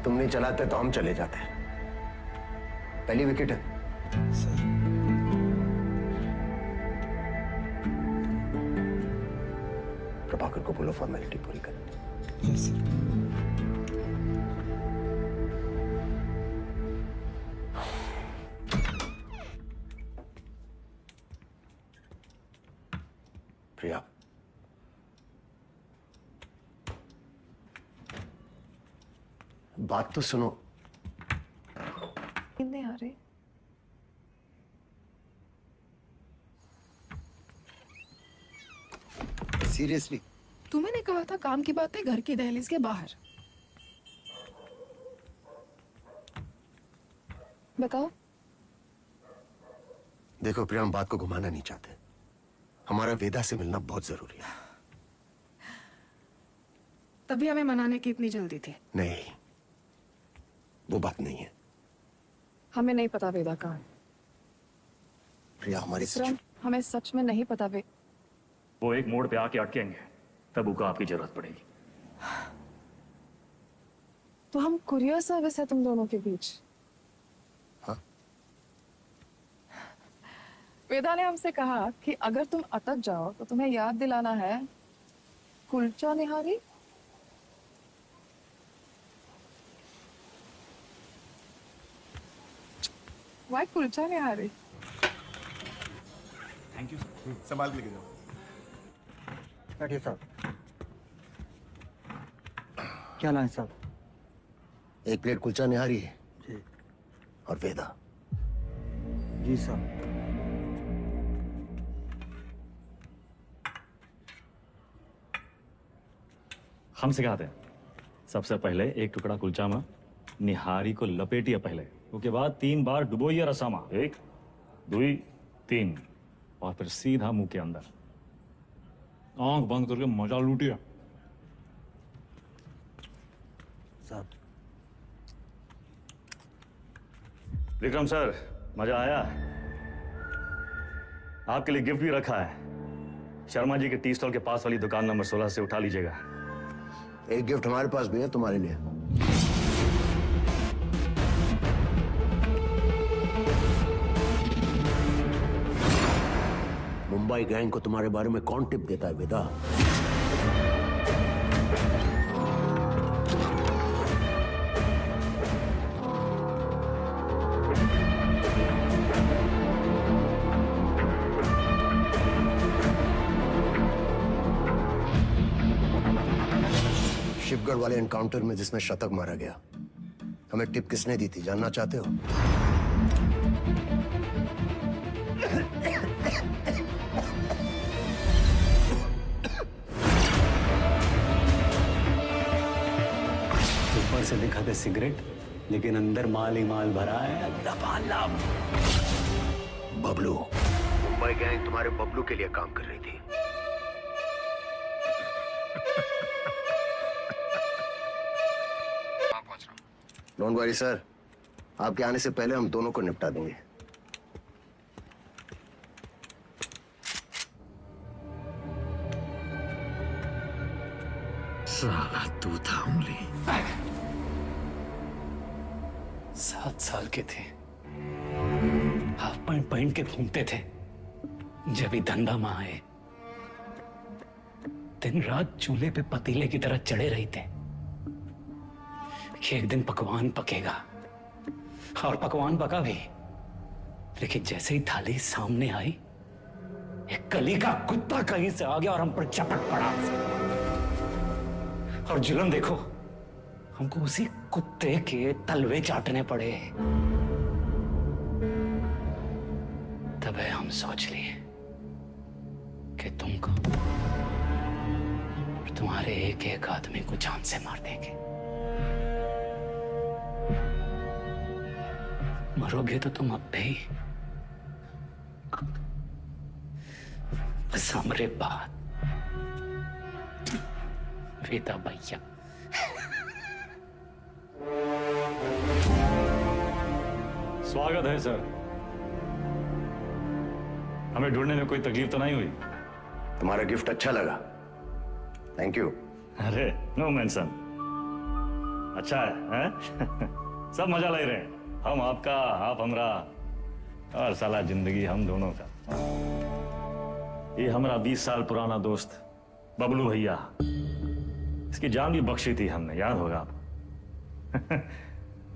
नहीं चलाते तो हम चले जाते। पहली विकेट है सर। प्रभाकर को बोलो फॉर्मेलिटी पूरी कर। Yes sir. प्रिया, बात तो सुनो। नींद नहीं आ रही। सीरियसली? तुम्हें ने कहा था काम की बातें घर की दहलीज के बाहर। बताओ। देखो प्रिया, हम बात को घुमाना नहीं चाहते। हमारा वेदा से मिलना बहुत जरूरी है। तभी हमें मनाने की इतनी जल्दी थी। नहीं, वो बात नहीं है। हमें नहीं पता वेदा कहाँ है। प्रिया, हमारी हमें सच में नहीं पता वे। वो एक मोड़ पे आके अटकेंगे, तब उनको आपकी जरूरत पड़ेगी। तो हम कुरियर सर्विस है तुम दोनों के बीच। हाँ? वेदा ने हमसे कहा कि अगर तुम अटक जाओ तो तुम्हें याद दिलाना है kulcha nihari. Why kulcha nihari? Thank you sir. संभाल के लेके जाओ। बैठिए साहब। क्या लाए साहब? एक प्लेट कुलचा निहारी है जी। और वेदा। जी साहब। हम सिखाते हैं। सबसे पहले एक टुकड़ा कुलचा में निहारी को लपेटिए पहले, उसके बाद 3 बार डुबोइए रसामा। 1 2 3 और फिर सीधा मुंह के अंदर। आंख बंद करके मजा लूटिए। साहब। विक्रम सर, मजा आया? आपके लिए गिफ्ट भी रखा है। शर्मा जी के टी स्टॉल के पास वाली दुकान नंबर 16 से उठा लीजिएगा। एक गिफ्ट हमारे पास भी है तुम्हारे लिए। मुंबई गैंग को तुम्हारे बारे में कौन टिप देता है वेदा? शिवगढ़ वाले एनकाउंटर में जिसमें शतक मारा गया, हमें टिप किसने दी थी जानना चाहते हो? ऊपर से दिखाते सिगरेट, लेकिन अंदर माल ही माल भरा है। लबालब। बबलू। मुंबई गैंग तुम्हारे बबलू के लिए काम कर रही थी। डोंट वरी सर, आपके आने से पहले हम दोनों को निपटा देंगे। साला तू था उंगली। 7 साल के थे, हाफ पैंट पहन के घूमते थे। जब ही धंधा में आए, दिन रात चूल्हे पे पतीले की तरह चढ़े रहते कि एक दिन पकवान पकेगा, और पकवान पका भी। लेकिन जैसे ही थाली सामने आई, एक कली का कुत्ता कहीं से आ गया और हम पर चपट पड़ा। और जुल्म देखो, हमको उसी कुत्ते के तलवे चाटने पड़े। तब हम सोच लिए कि तुमको और तुम्हारे एक एक आदमी को जान से मार देंगे। मरोगे तो तुम अब भी, बस हमरे बाद वेदा भैया। स्वागत है सर। हमें ढूंढने में कोई तकलीफ तो नहीं हुई? तुम्हारा गिफ्ट अच्छा लगा, थैंक यू। अरे नो मेंशन। अच्छा है? सब मजा ले रहे हैं, हम आपका, आप हमरा, और साला जिंदगी हम दोनों का। ये हमारा 20 साल पुराना दोस्त बबलू भैया, इसकी जान भी बख्शी थी हमने, याद होगा आपको।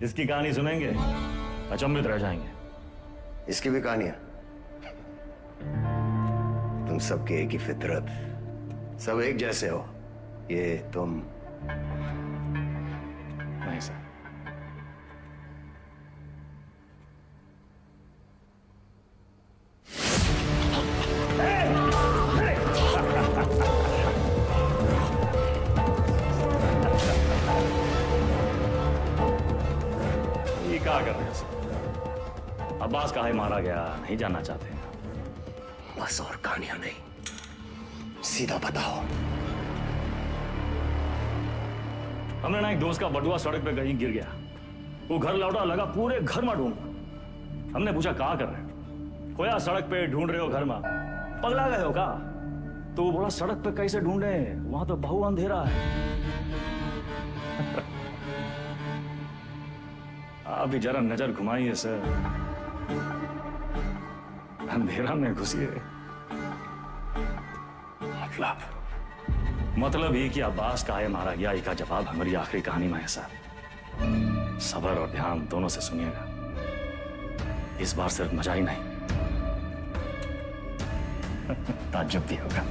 इसकी कहानी सुनेंगे, अचंभित रह जाएंगे। इसकी भी कहानियां? तुम सबके एक ही फितरत, सब एक जैसे हो। ये तुम नहीं सर। ये क्या कर रहे हैं सर? अब्बास काहे मारा गया नहीं जानना चाहते हैं? बस और कहानियां नहीं, सीधा बताओ। हमने ना एक दोस्त का बटुआ सड़क पे कहीं गिर गया, वो घर लौटा, लगा पूरे घर में ढूंढ। हमने पूछा कहा कर रहे हो? खोया सड़क पे ढूंढ रहे हो घर में, पगला गए हो का? तो वो बोला सड़क पे कैसे ढूंढे, वहां तो बहु अंधेरा है। आप भी जरा नजर घुमाइए सर, अंधेरा में घुसिए। मतलब ये कि अब्बास काहे मारा गया, इसका जवाब हमारी आखिरी कहानी में है सर। सब्र और ध्यान दोनों से सुनिएगा, इस बार सिर्फ मजा ही नहीं, ताज्जुब भी होगा।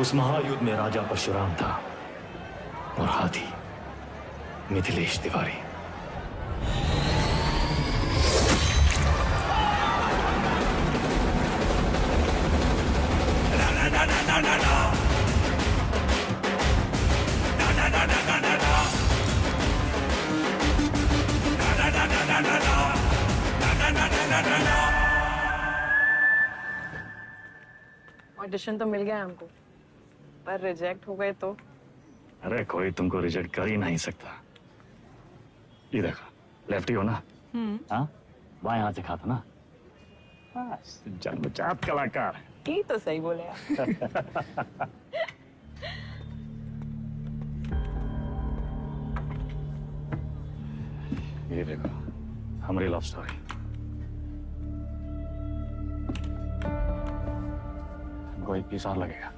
उस महायुद्ध में राजा परशुराम था और हाथी मिथिलेश तिवारी। ऑडिशन तो मिल गया हमको, पर रिजेक्ट हो गए तो? अरे कोई तुमको रिजेक्ट कर ही नहीं सकता। ये देखो, लेफ्टी हो ना? हाँ, बाएं हाथ से खाता ना? बस जन्मजात कलाकार। ये तो सही बोले आप। ये देखो, हमारी लव स्टोरी। हमको 1 पीस और लगेगा।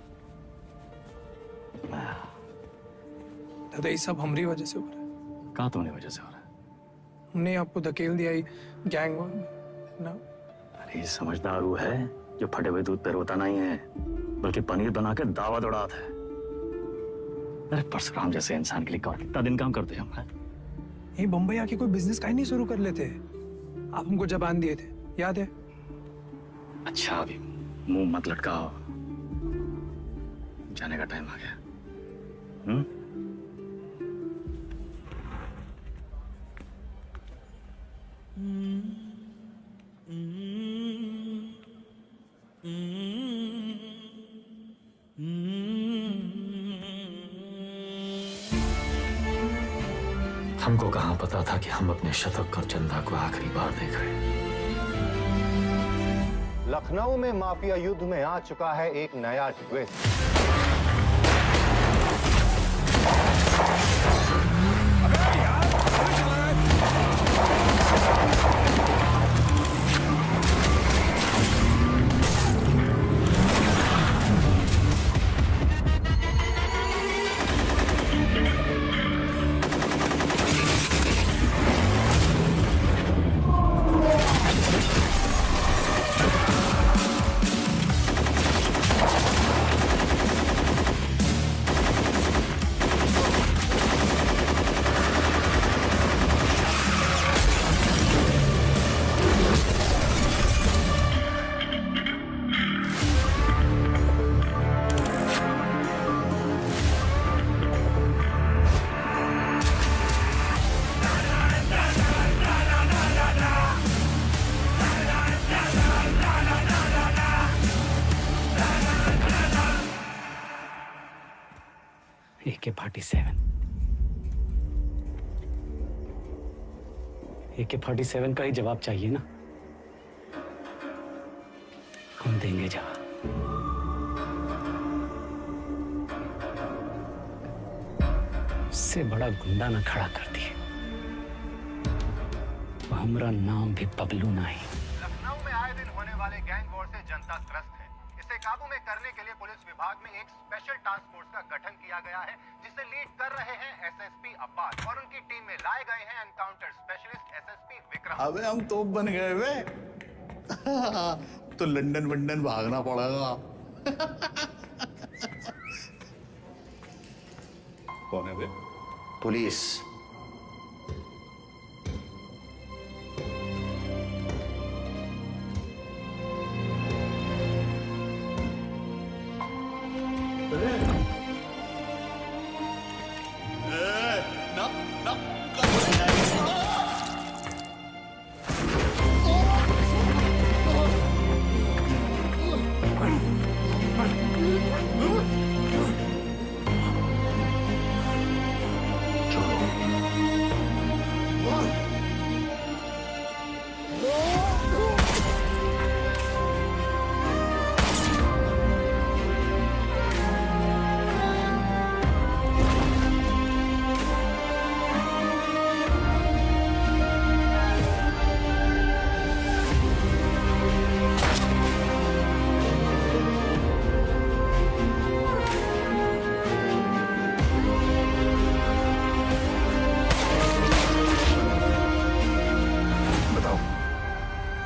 दादा ये सब हमारी वजह से हो रहा है। कहाँ तुम्हारी वजह से हो रहा है? हमने आपको धकेल दिया ही गैंग वॉर ना। अरे समझदार वो है जो फटे हुए दूध पे रोता नहीं है, बल्कि पनीर बना के दावा दौड़ाता है। अरे परशुराम जैसे इंसान के लिए कौन कितना दिन काम करते हैं हम? ये बम्बई आके कोई बिजनेस का ही नहीं शुरू कर लेते। आप हमको जबान दिए थे, याद है? अच्छा अभी मुंह मत लटकाओ, जाने का टाइम आ गया। हमको कहाँ पता था कि हम अपने शतक और चंदा को आखिरी बार देख रहे हैं। लखनऊ में माफिया युद्ध में आ चुका है एक नया ट्विस्ट। AK-47 AK-47 का ही जवाब चाहिए ना, हम देंगे जवाब। इससे बड़ा गुंडा ना खड़ा कर दिए, हमारा नाम भी बबलू ना ही। लखनऊ में आए दिन होने वाले गैंग वॉर से जनता त्रस्त है। इसे काबू में करने के लिए पुलिस विभाग में एक स्पेशल टास्क फोर्स का गठन किया गया है, जिसे लीड कर रहे हैं एसएसपी अब्बास और उनकी टीम में लाए गए हैं एनकाउंटर स्पेशलिस्ट एसएसपी विक्रम। अबे हम तोप बन गए वे। तो लंदन वंदन भागना पड़ेगा। कौन है वे? पुलिस।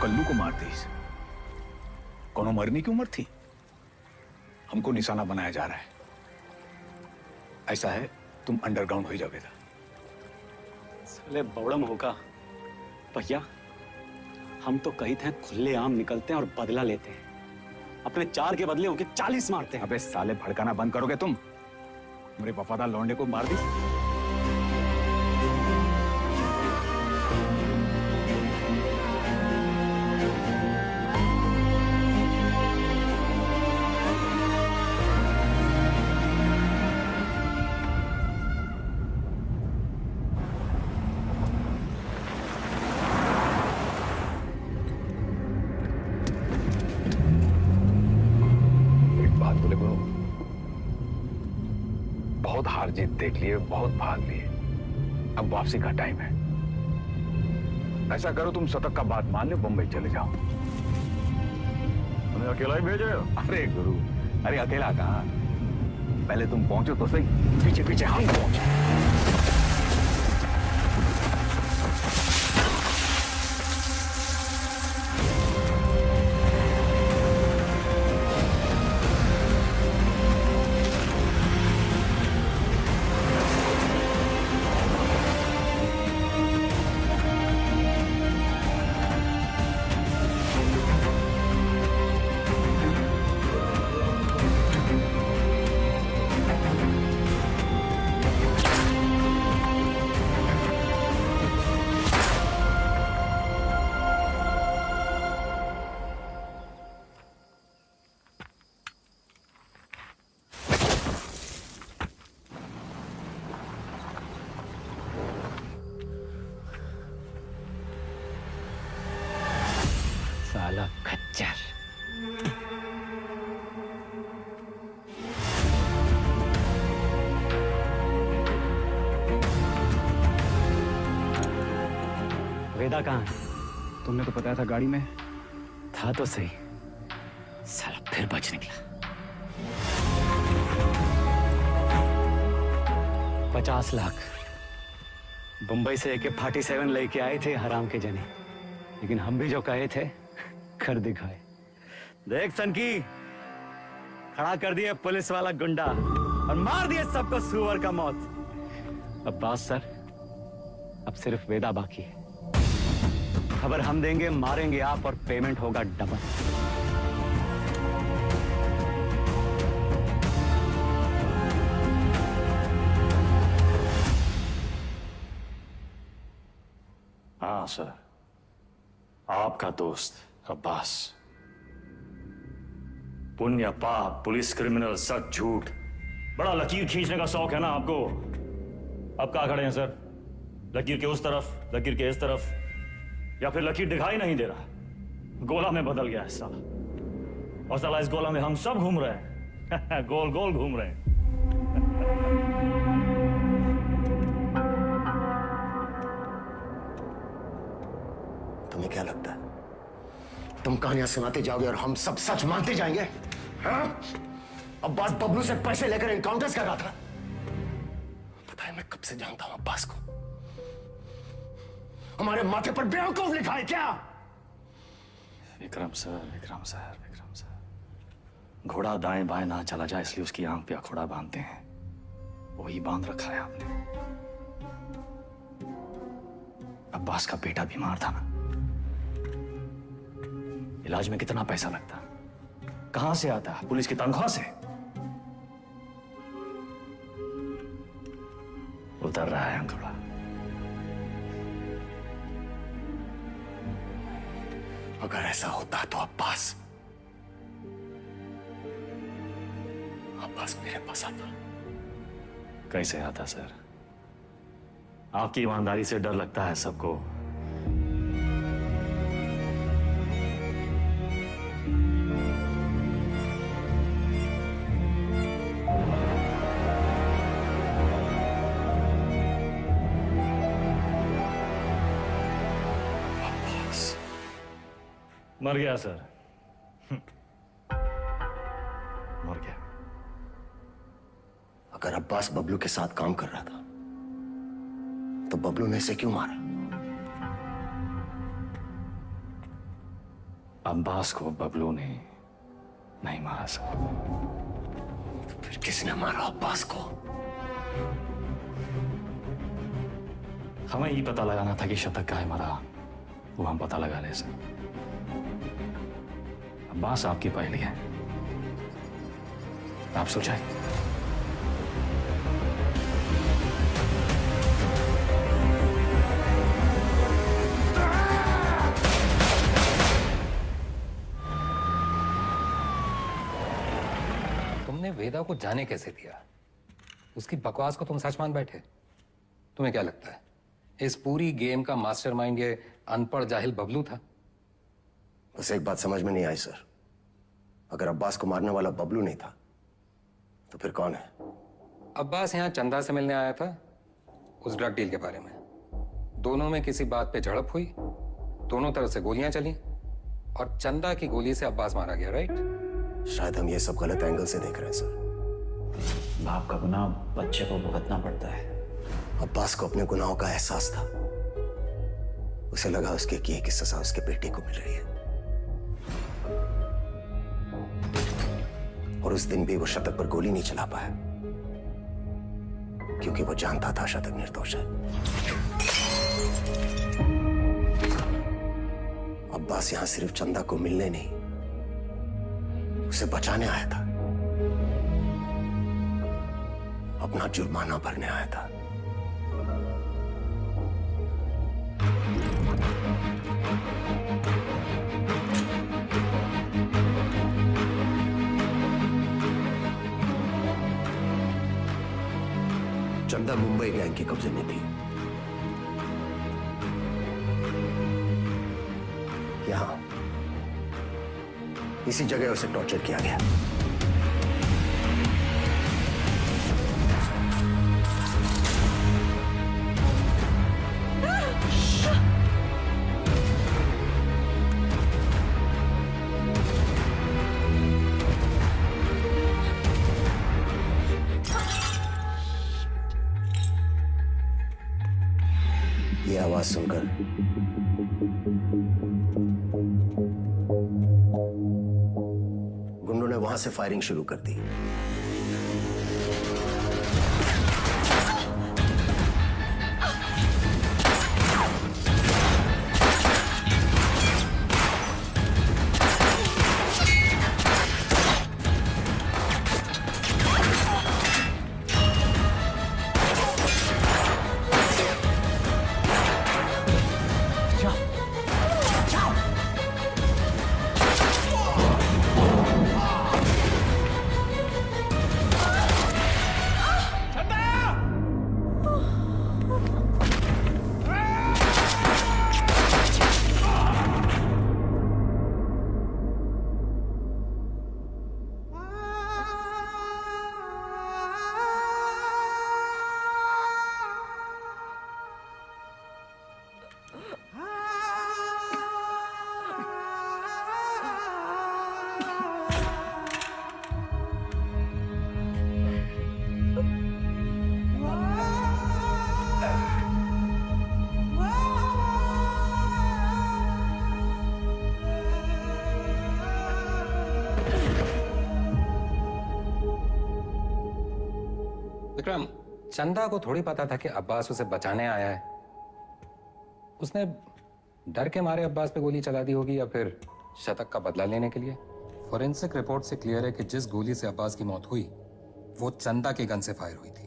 कल्लू को मार दी, कोनो मरने की उम्र थी। हमको निशाना बनाया जा रहा है। ऐसा है, तुम अंडरग्राउंड हो जाओगे। साले बौड़म होगा भैया, हम तो कही थे खुले आम निकलते हैं और बदला लेते हैं, अपने 4 के बदले होके 40 मारते हैं। अबे साले भड़काना बंद करोगे तुम? मेरे वफादार लौंडे को मार दी। बहुत हार जीत देख लिए, बहुत भाग लिए, अब वापसी का टाइम है। ऐसा करो, तुम शतक का बात मान लो, बंबई चले जाओ। उन्हें अकेला ही भेजे? अरे गुरु, अरे अकेला कहाँ, पहले तुम पहुंचो तो सही, पीछे पीछे हम पहुंचे। चल। वेदा कहाँ है? तुमने तो बताया था गाड़ी में था तो सही, साला फिर बच निकला। 50 लाख मुंबई से AK-47 लेके आए थे हराम के जने, लेकिन हम भी जो कहे थे कर दिखाए। देख सनकी, खड़ा कर दिए पुलिस वाला गुंडा और मार दिए सबको सुअर का मौत। अब्बास सर, अब सिर्फ वेदा बाकी है। खबर हम देंगे, मारेंगे आप और पेमेंट होगा डबल। हाँ सर, आपका दोस्त अब्बास। पुण्य पाप, पुलिस क्रिमिनल, सच झूठ, बड़ा लकीर खींचने का शौक है ना आपको। अब कहाँ खड़े हैं सर? लकीर के उस तरफ, लकीर के इस तरफ, या फिर लकीर दिखाई नहीं दे रहा? गोला में बदल गया है साला, और साला इस गोला में हम सब घूम रहे हैं। गोल गोल घूम रहे हैं। तुम्हें क्या लगता है तुम कहानियां सुनाते जाओगे और हम सब सच मानते जाएंगे? हाँ? अब्बास बबलू से पैसे लेकर एनकाउंटर्स कर रहा था। पता है मैं कब से जानता हूं अब्बास को। हमारे माथे पर बेवकूफ लिखा है क्या? Vikram sir, Vikram sir, Vikram sir, घोड़ा दाएं बाएं ना चला जाए इसलिए उसकी आंख पे अखोड़ा बांधते हैं, वही बांध रखा है आपने। अब्बास का बेटा बीमार था ना, इलाज में कितना पैसा लगता, कहां से आता? पुलिस की तनख्वाह से। उतर रहा है अंकुड़ा। अगर ऐसा होता तो अब्बास मेरे पास आता। कैसे आता सर? आपकी ईमानदारी से डर लगता है सबको। मर गया सर, मर गया। अगर अब्बास बबलू के साथ काम कर रहा था तो बबलू ने इसे क्यों मारा? अब्बास को बबलू ने नहीं मारा सर। फिर किसने मारा अब्बास को? हमें ये पता लगाना था कि शतक काहे मारा, वो हम पता लगा ले सर। अब्बास आपकी पहली है, आप सोचाए। तुमने वेदा को जाने कैसे दिया? उसकी बकवास को तुम सच मान बैठे? तुम्हें क्या लगता है इस पूरी गेम का मास्टरमाइंड ये अनपढ़ जाहिल बबलू था? बस एक बात समझ में नहीं आई सर, अगर अब्बास को मारने वाला बबलू नहीं था तो फिर कौन है? अब्बास यहाँ चंदा से मिलने आया था उस ड्रग डील के बारे में। दोनों में किसी बात पे झड़प हुई, दोनों तरफ से गोलियां चली और चंदा की गोली से अब्बास मारा गया। राइट? शायद हम ये सब गलत एंगल से देख रहे हैं सर। बाप का गुनाह बच्चे को भुगतना पड़ता है। अब्बास को अपने गुनाहों का एहसास था। उसे लगा उसके किए की सजा उसके बेटे को मिल रही है, और उस दिन भी वो शतक पर गोली नहीं चला पाया क्योंकि वो जानता था शतक निर्दोष है। अब्बास यहां सिर्फ चंदा को मिलने नहीं, उसे बचाने आया था, अपना जुर्माना भरने आया था। चंदा मुंबई गैंग के कब्जे में थी। इसी जगह उसे टॉर्चर किया गया। ये आवाज सुनकर गुंडों ने वहां से फायरिंग शुरू कर दी। विक्रम, चंदा को थोड़ी पता था कि अब्बास उसे बचाने आया है। उसने डर के मारे अब्बास पे गोली चला दी होगी या फिर शतक का बदला लेने के लिए। फोरेंसिक रिपोर्ट से क्लियर है कि जिस गोली से अब्बास की मौत हुई वो चंदा के गन से फायर हुई थी।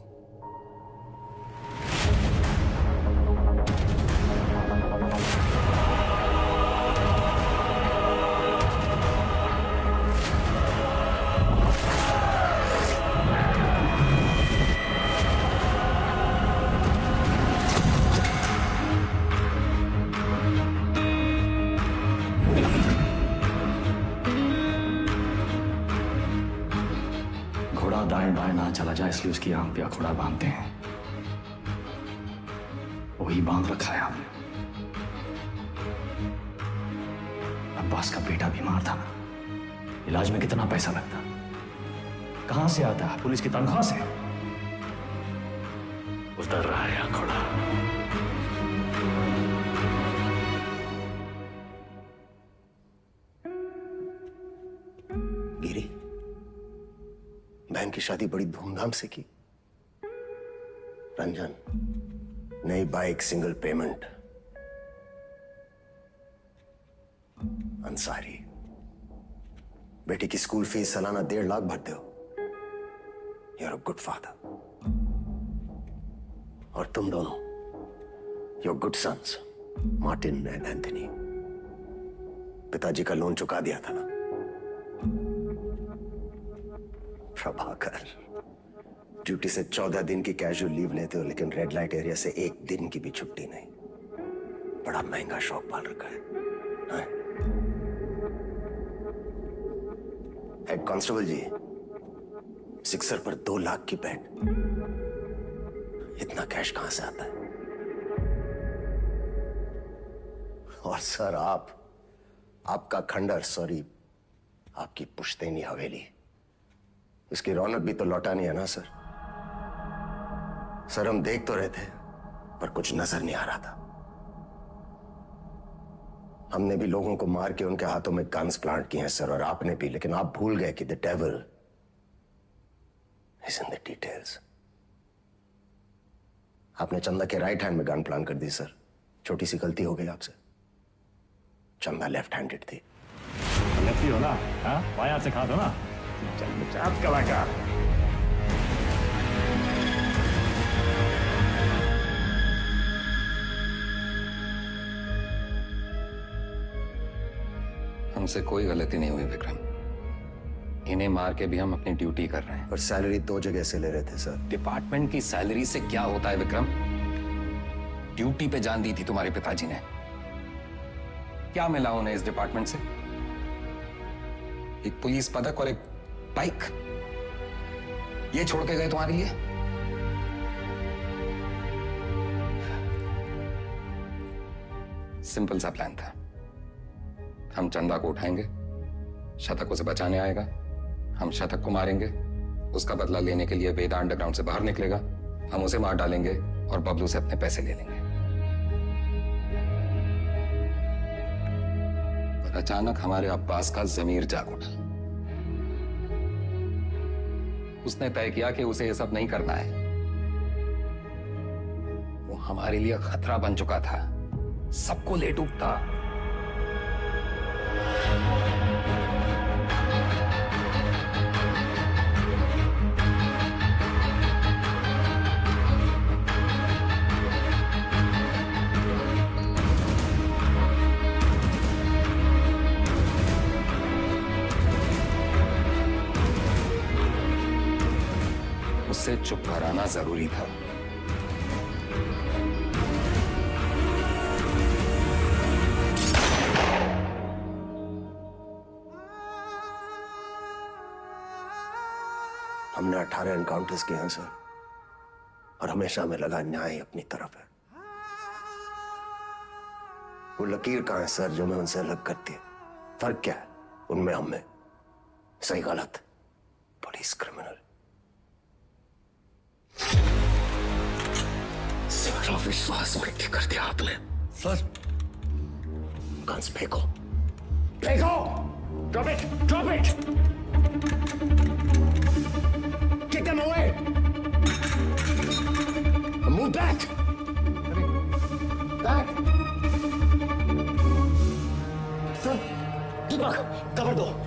घोड़ा दाएं बाएं ना चला जाए इसलिए उसकी आंख पे अखोड़ा बांधते हैं। वही बांध रखा है आपने। अब्बास का बेटा बीमार था ना, इलाज में कितना पैसा लगता, कहां से आता है? पुलिस की तनख्वाह से। उतर रहा है अखोड़ा। गिरी, बहन की शादी बड़ी धूमधाम से की। रंजन, नई बाइक, सिंगल पेमेंट। अंसारी, बेटी की स्कूल फीस सालाना 1.5 लाख भरते हो। You are a good father. और तुम दोनों, your good sons, Martin and Anthony. पिताजी का लोन चुका दिया था ना। प्रभाकर, ड्यूटी से 14 दिन की कैजुअल लीव लेते हो, लेकिन रेड लाइट एरिया से 1 दिन की भी छुट्टी नहीं। बड़ा महंगा शौक पाल रखा है, हाँ? हेड कांस्टेबल जी, सिक्सर पर 2 लाख की बेट। इतना कैश कहां से आता है? और सर, आपका खंडर, सॉरी, आपकी पुश्तैनी हवेली, उसकी रौनक भी तो लौटानी है ना सर। सर, हम देख तो रहे थे पर कुछ नजर नहीं आ रहा था। हमने भी लोगों को मार के उनके हाथों में गन्स प्लांट किए हैं सर, और आपने भी, लेकिन आप भूल गए कि the devil is in the details. आपने चंदा के राइट हैंड में गन प्लांट कर दी सर। छोटी सी गलती हो गई आपसे। चंदा लेफ्ट हैंडेड थी। लेफ्टी हो ना? हाँ, बायां से खा दो ना। चाप कलाकार। हमसे कोई गलती नहीं हुई विक्रम। इन्हें मार के भी हम अपनी ड्यूटी कर रहे हैं। पर सैलरी 2 जगह से ले रहे थे सर। डिपार्टमेंट की सैलरी से क्या होता है विक्रम? ड्यूटी पे जान दी थी तुम्हारे पिताजी ने। क्या मिला उन्हें इस डिपार्टमेंट से? एक पुलिस पदक और एक बाइक, ये छोड़ के गए तुम्हारे लिए? सिंपल सा प्लान था। हम चंदा को उठाएंगे, शतक उसे बचाने आएगा, हम शतक को मारेंगे, उसका बदला लेने के लिए वेदा अंडरग्राउंड से बाहर निकलेगा, हम उसे मार डालेंगे और बबलू से अपने पैसे ले लेंगे। पर अचानक हमारे अब्बास का जमीर जाग उठा। उसने तय किया कि उसे यह सब नहीं करना है। वो हमारे लिए खतरा बन चुका था, सबको ले डूबता। उससे चुप कराना जरूरी था। हमने 18 एनकाउंटर्स किए हैं सर, और हमेशा हमें लगा न्याय अपनी तरफ है। वो लकीर कहां है सर जो मैं उनसे अलग करती है? फर्क क्या है उनमें हम में? सही गलत, पुलिस क्रिमिनल। सारा विश्वास मिट्टी कर दिया आपने सर। गन्स फेंको, फेंको! Drop it, drop it! Kick them away! Move back! Back! Sir, Deepak, cover दो।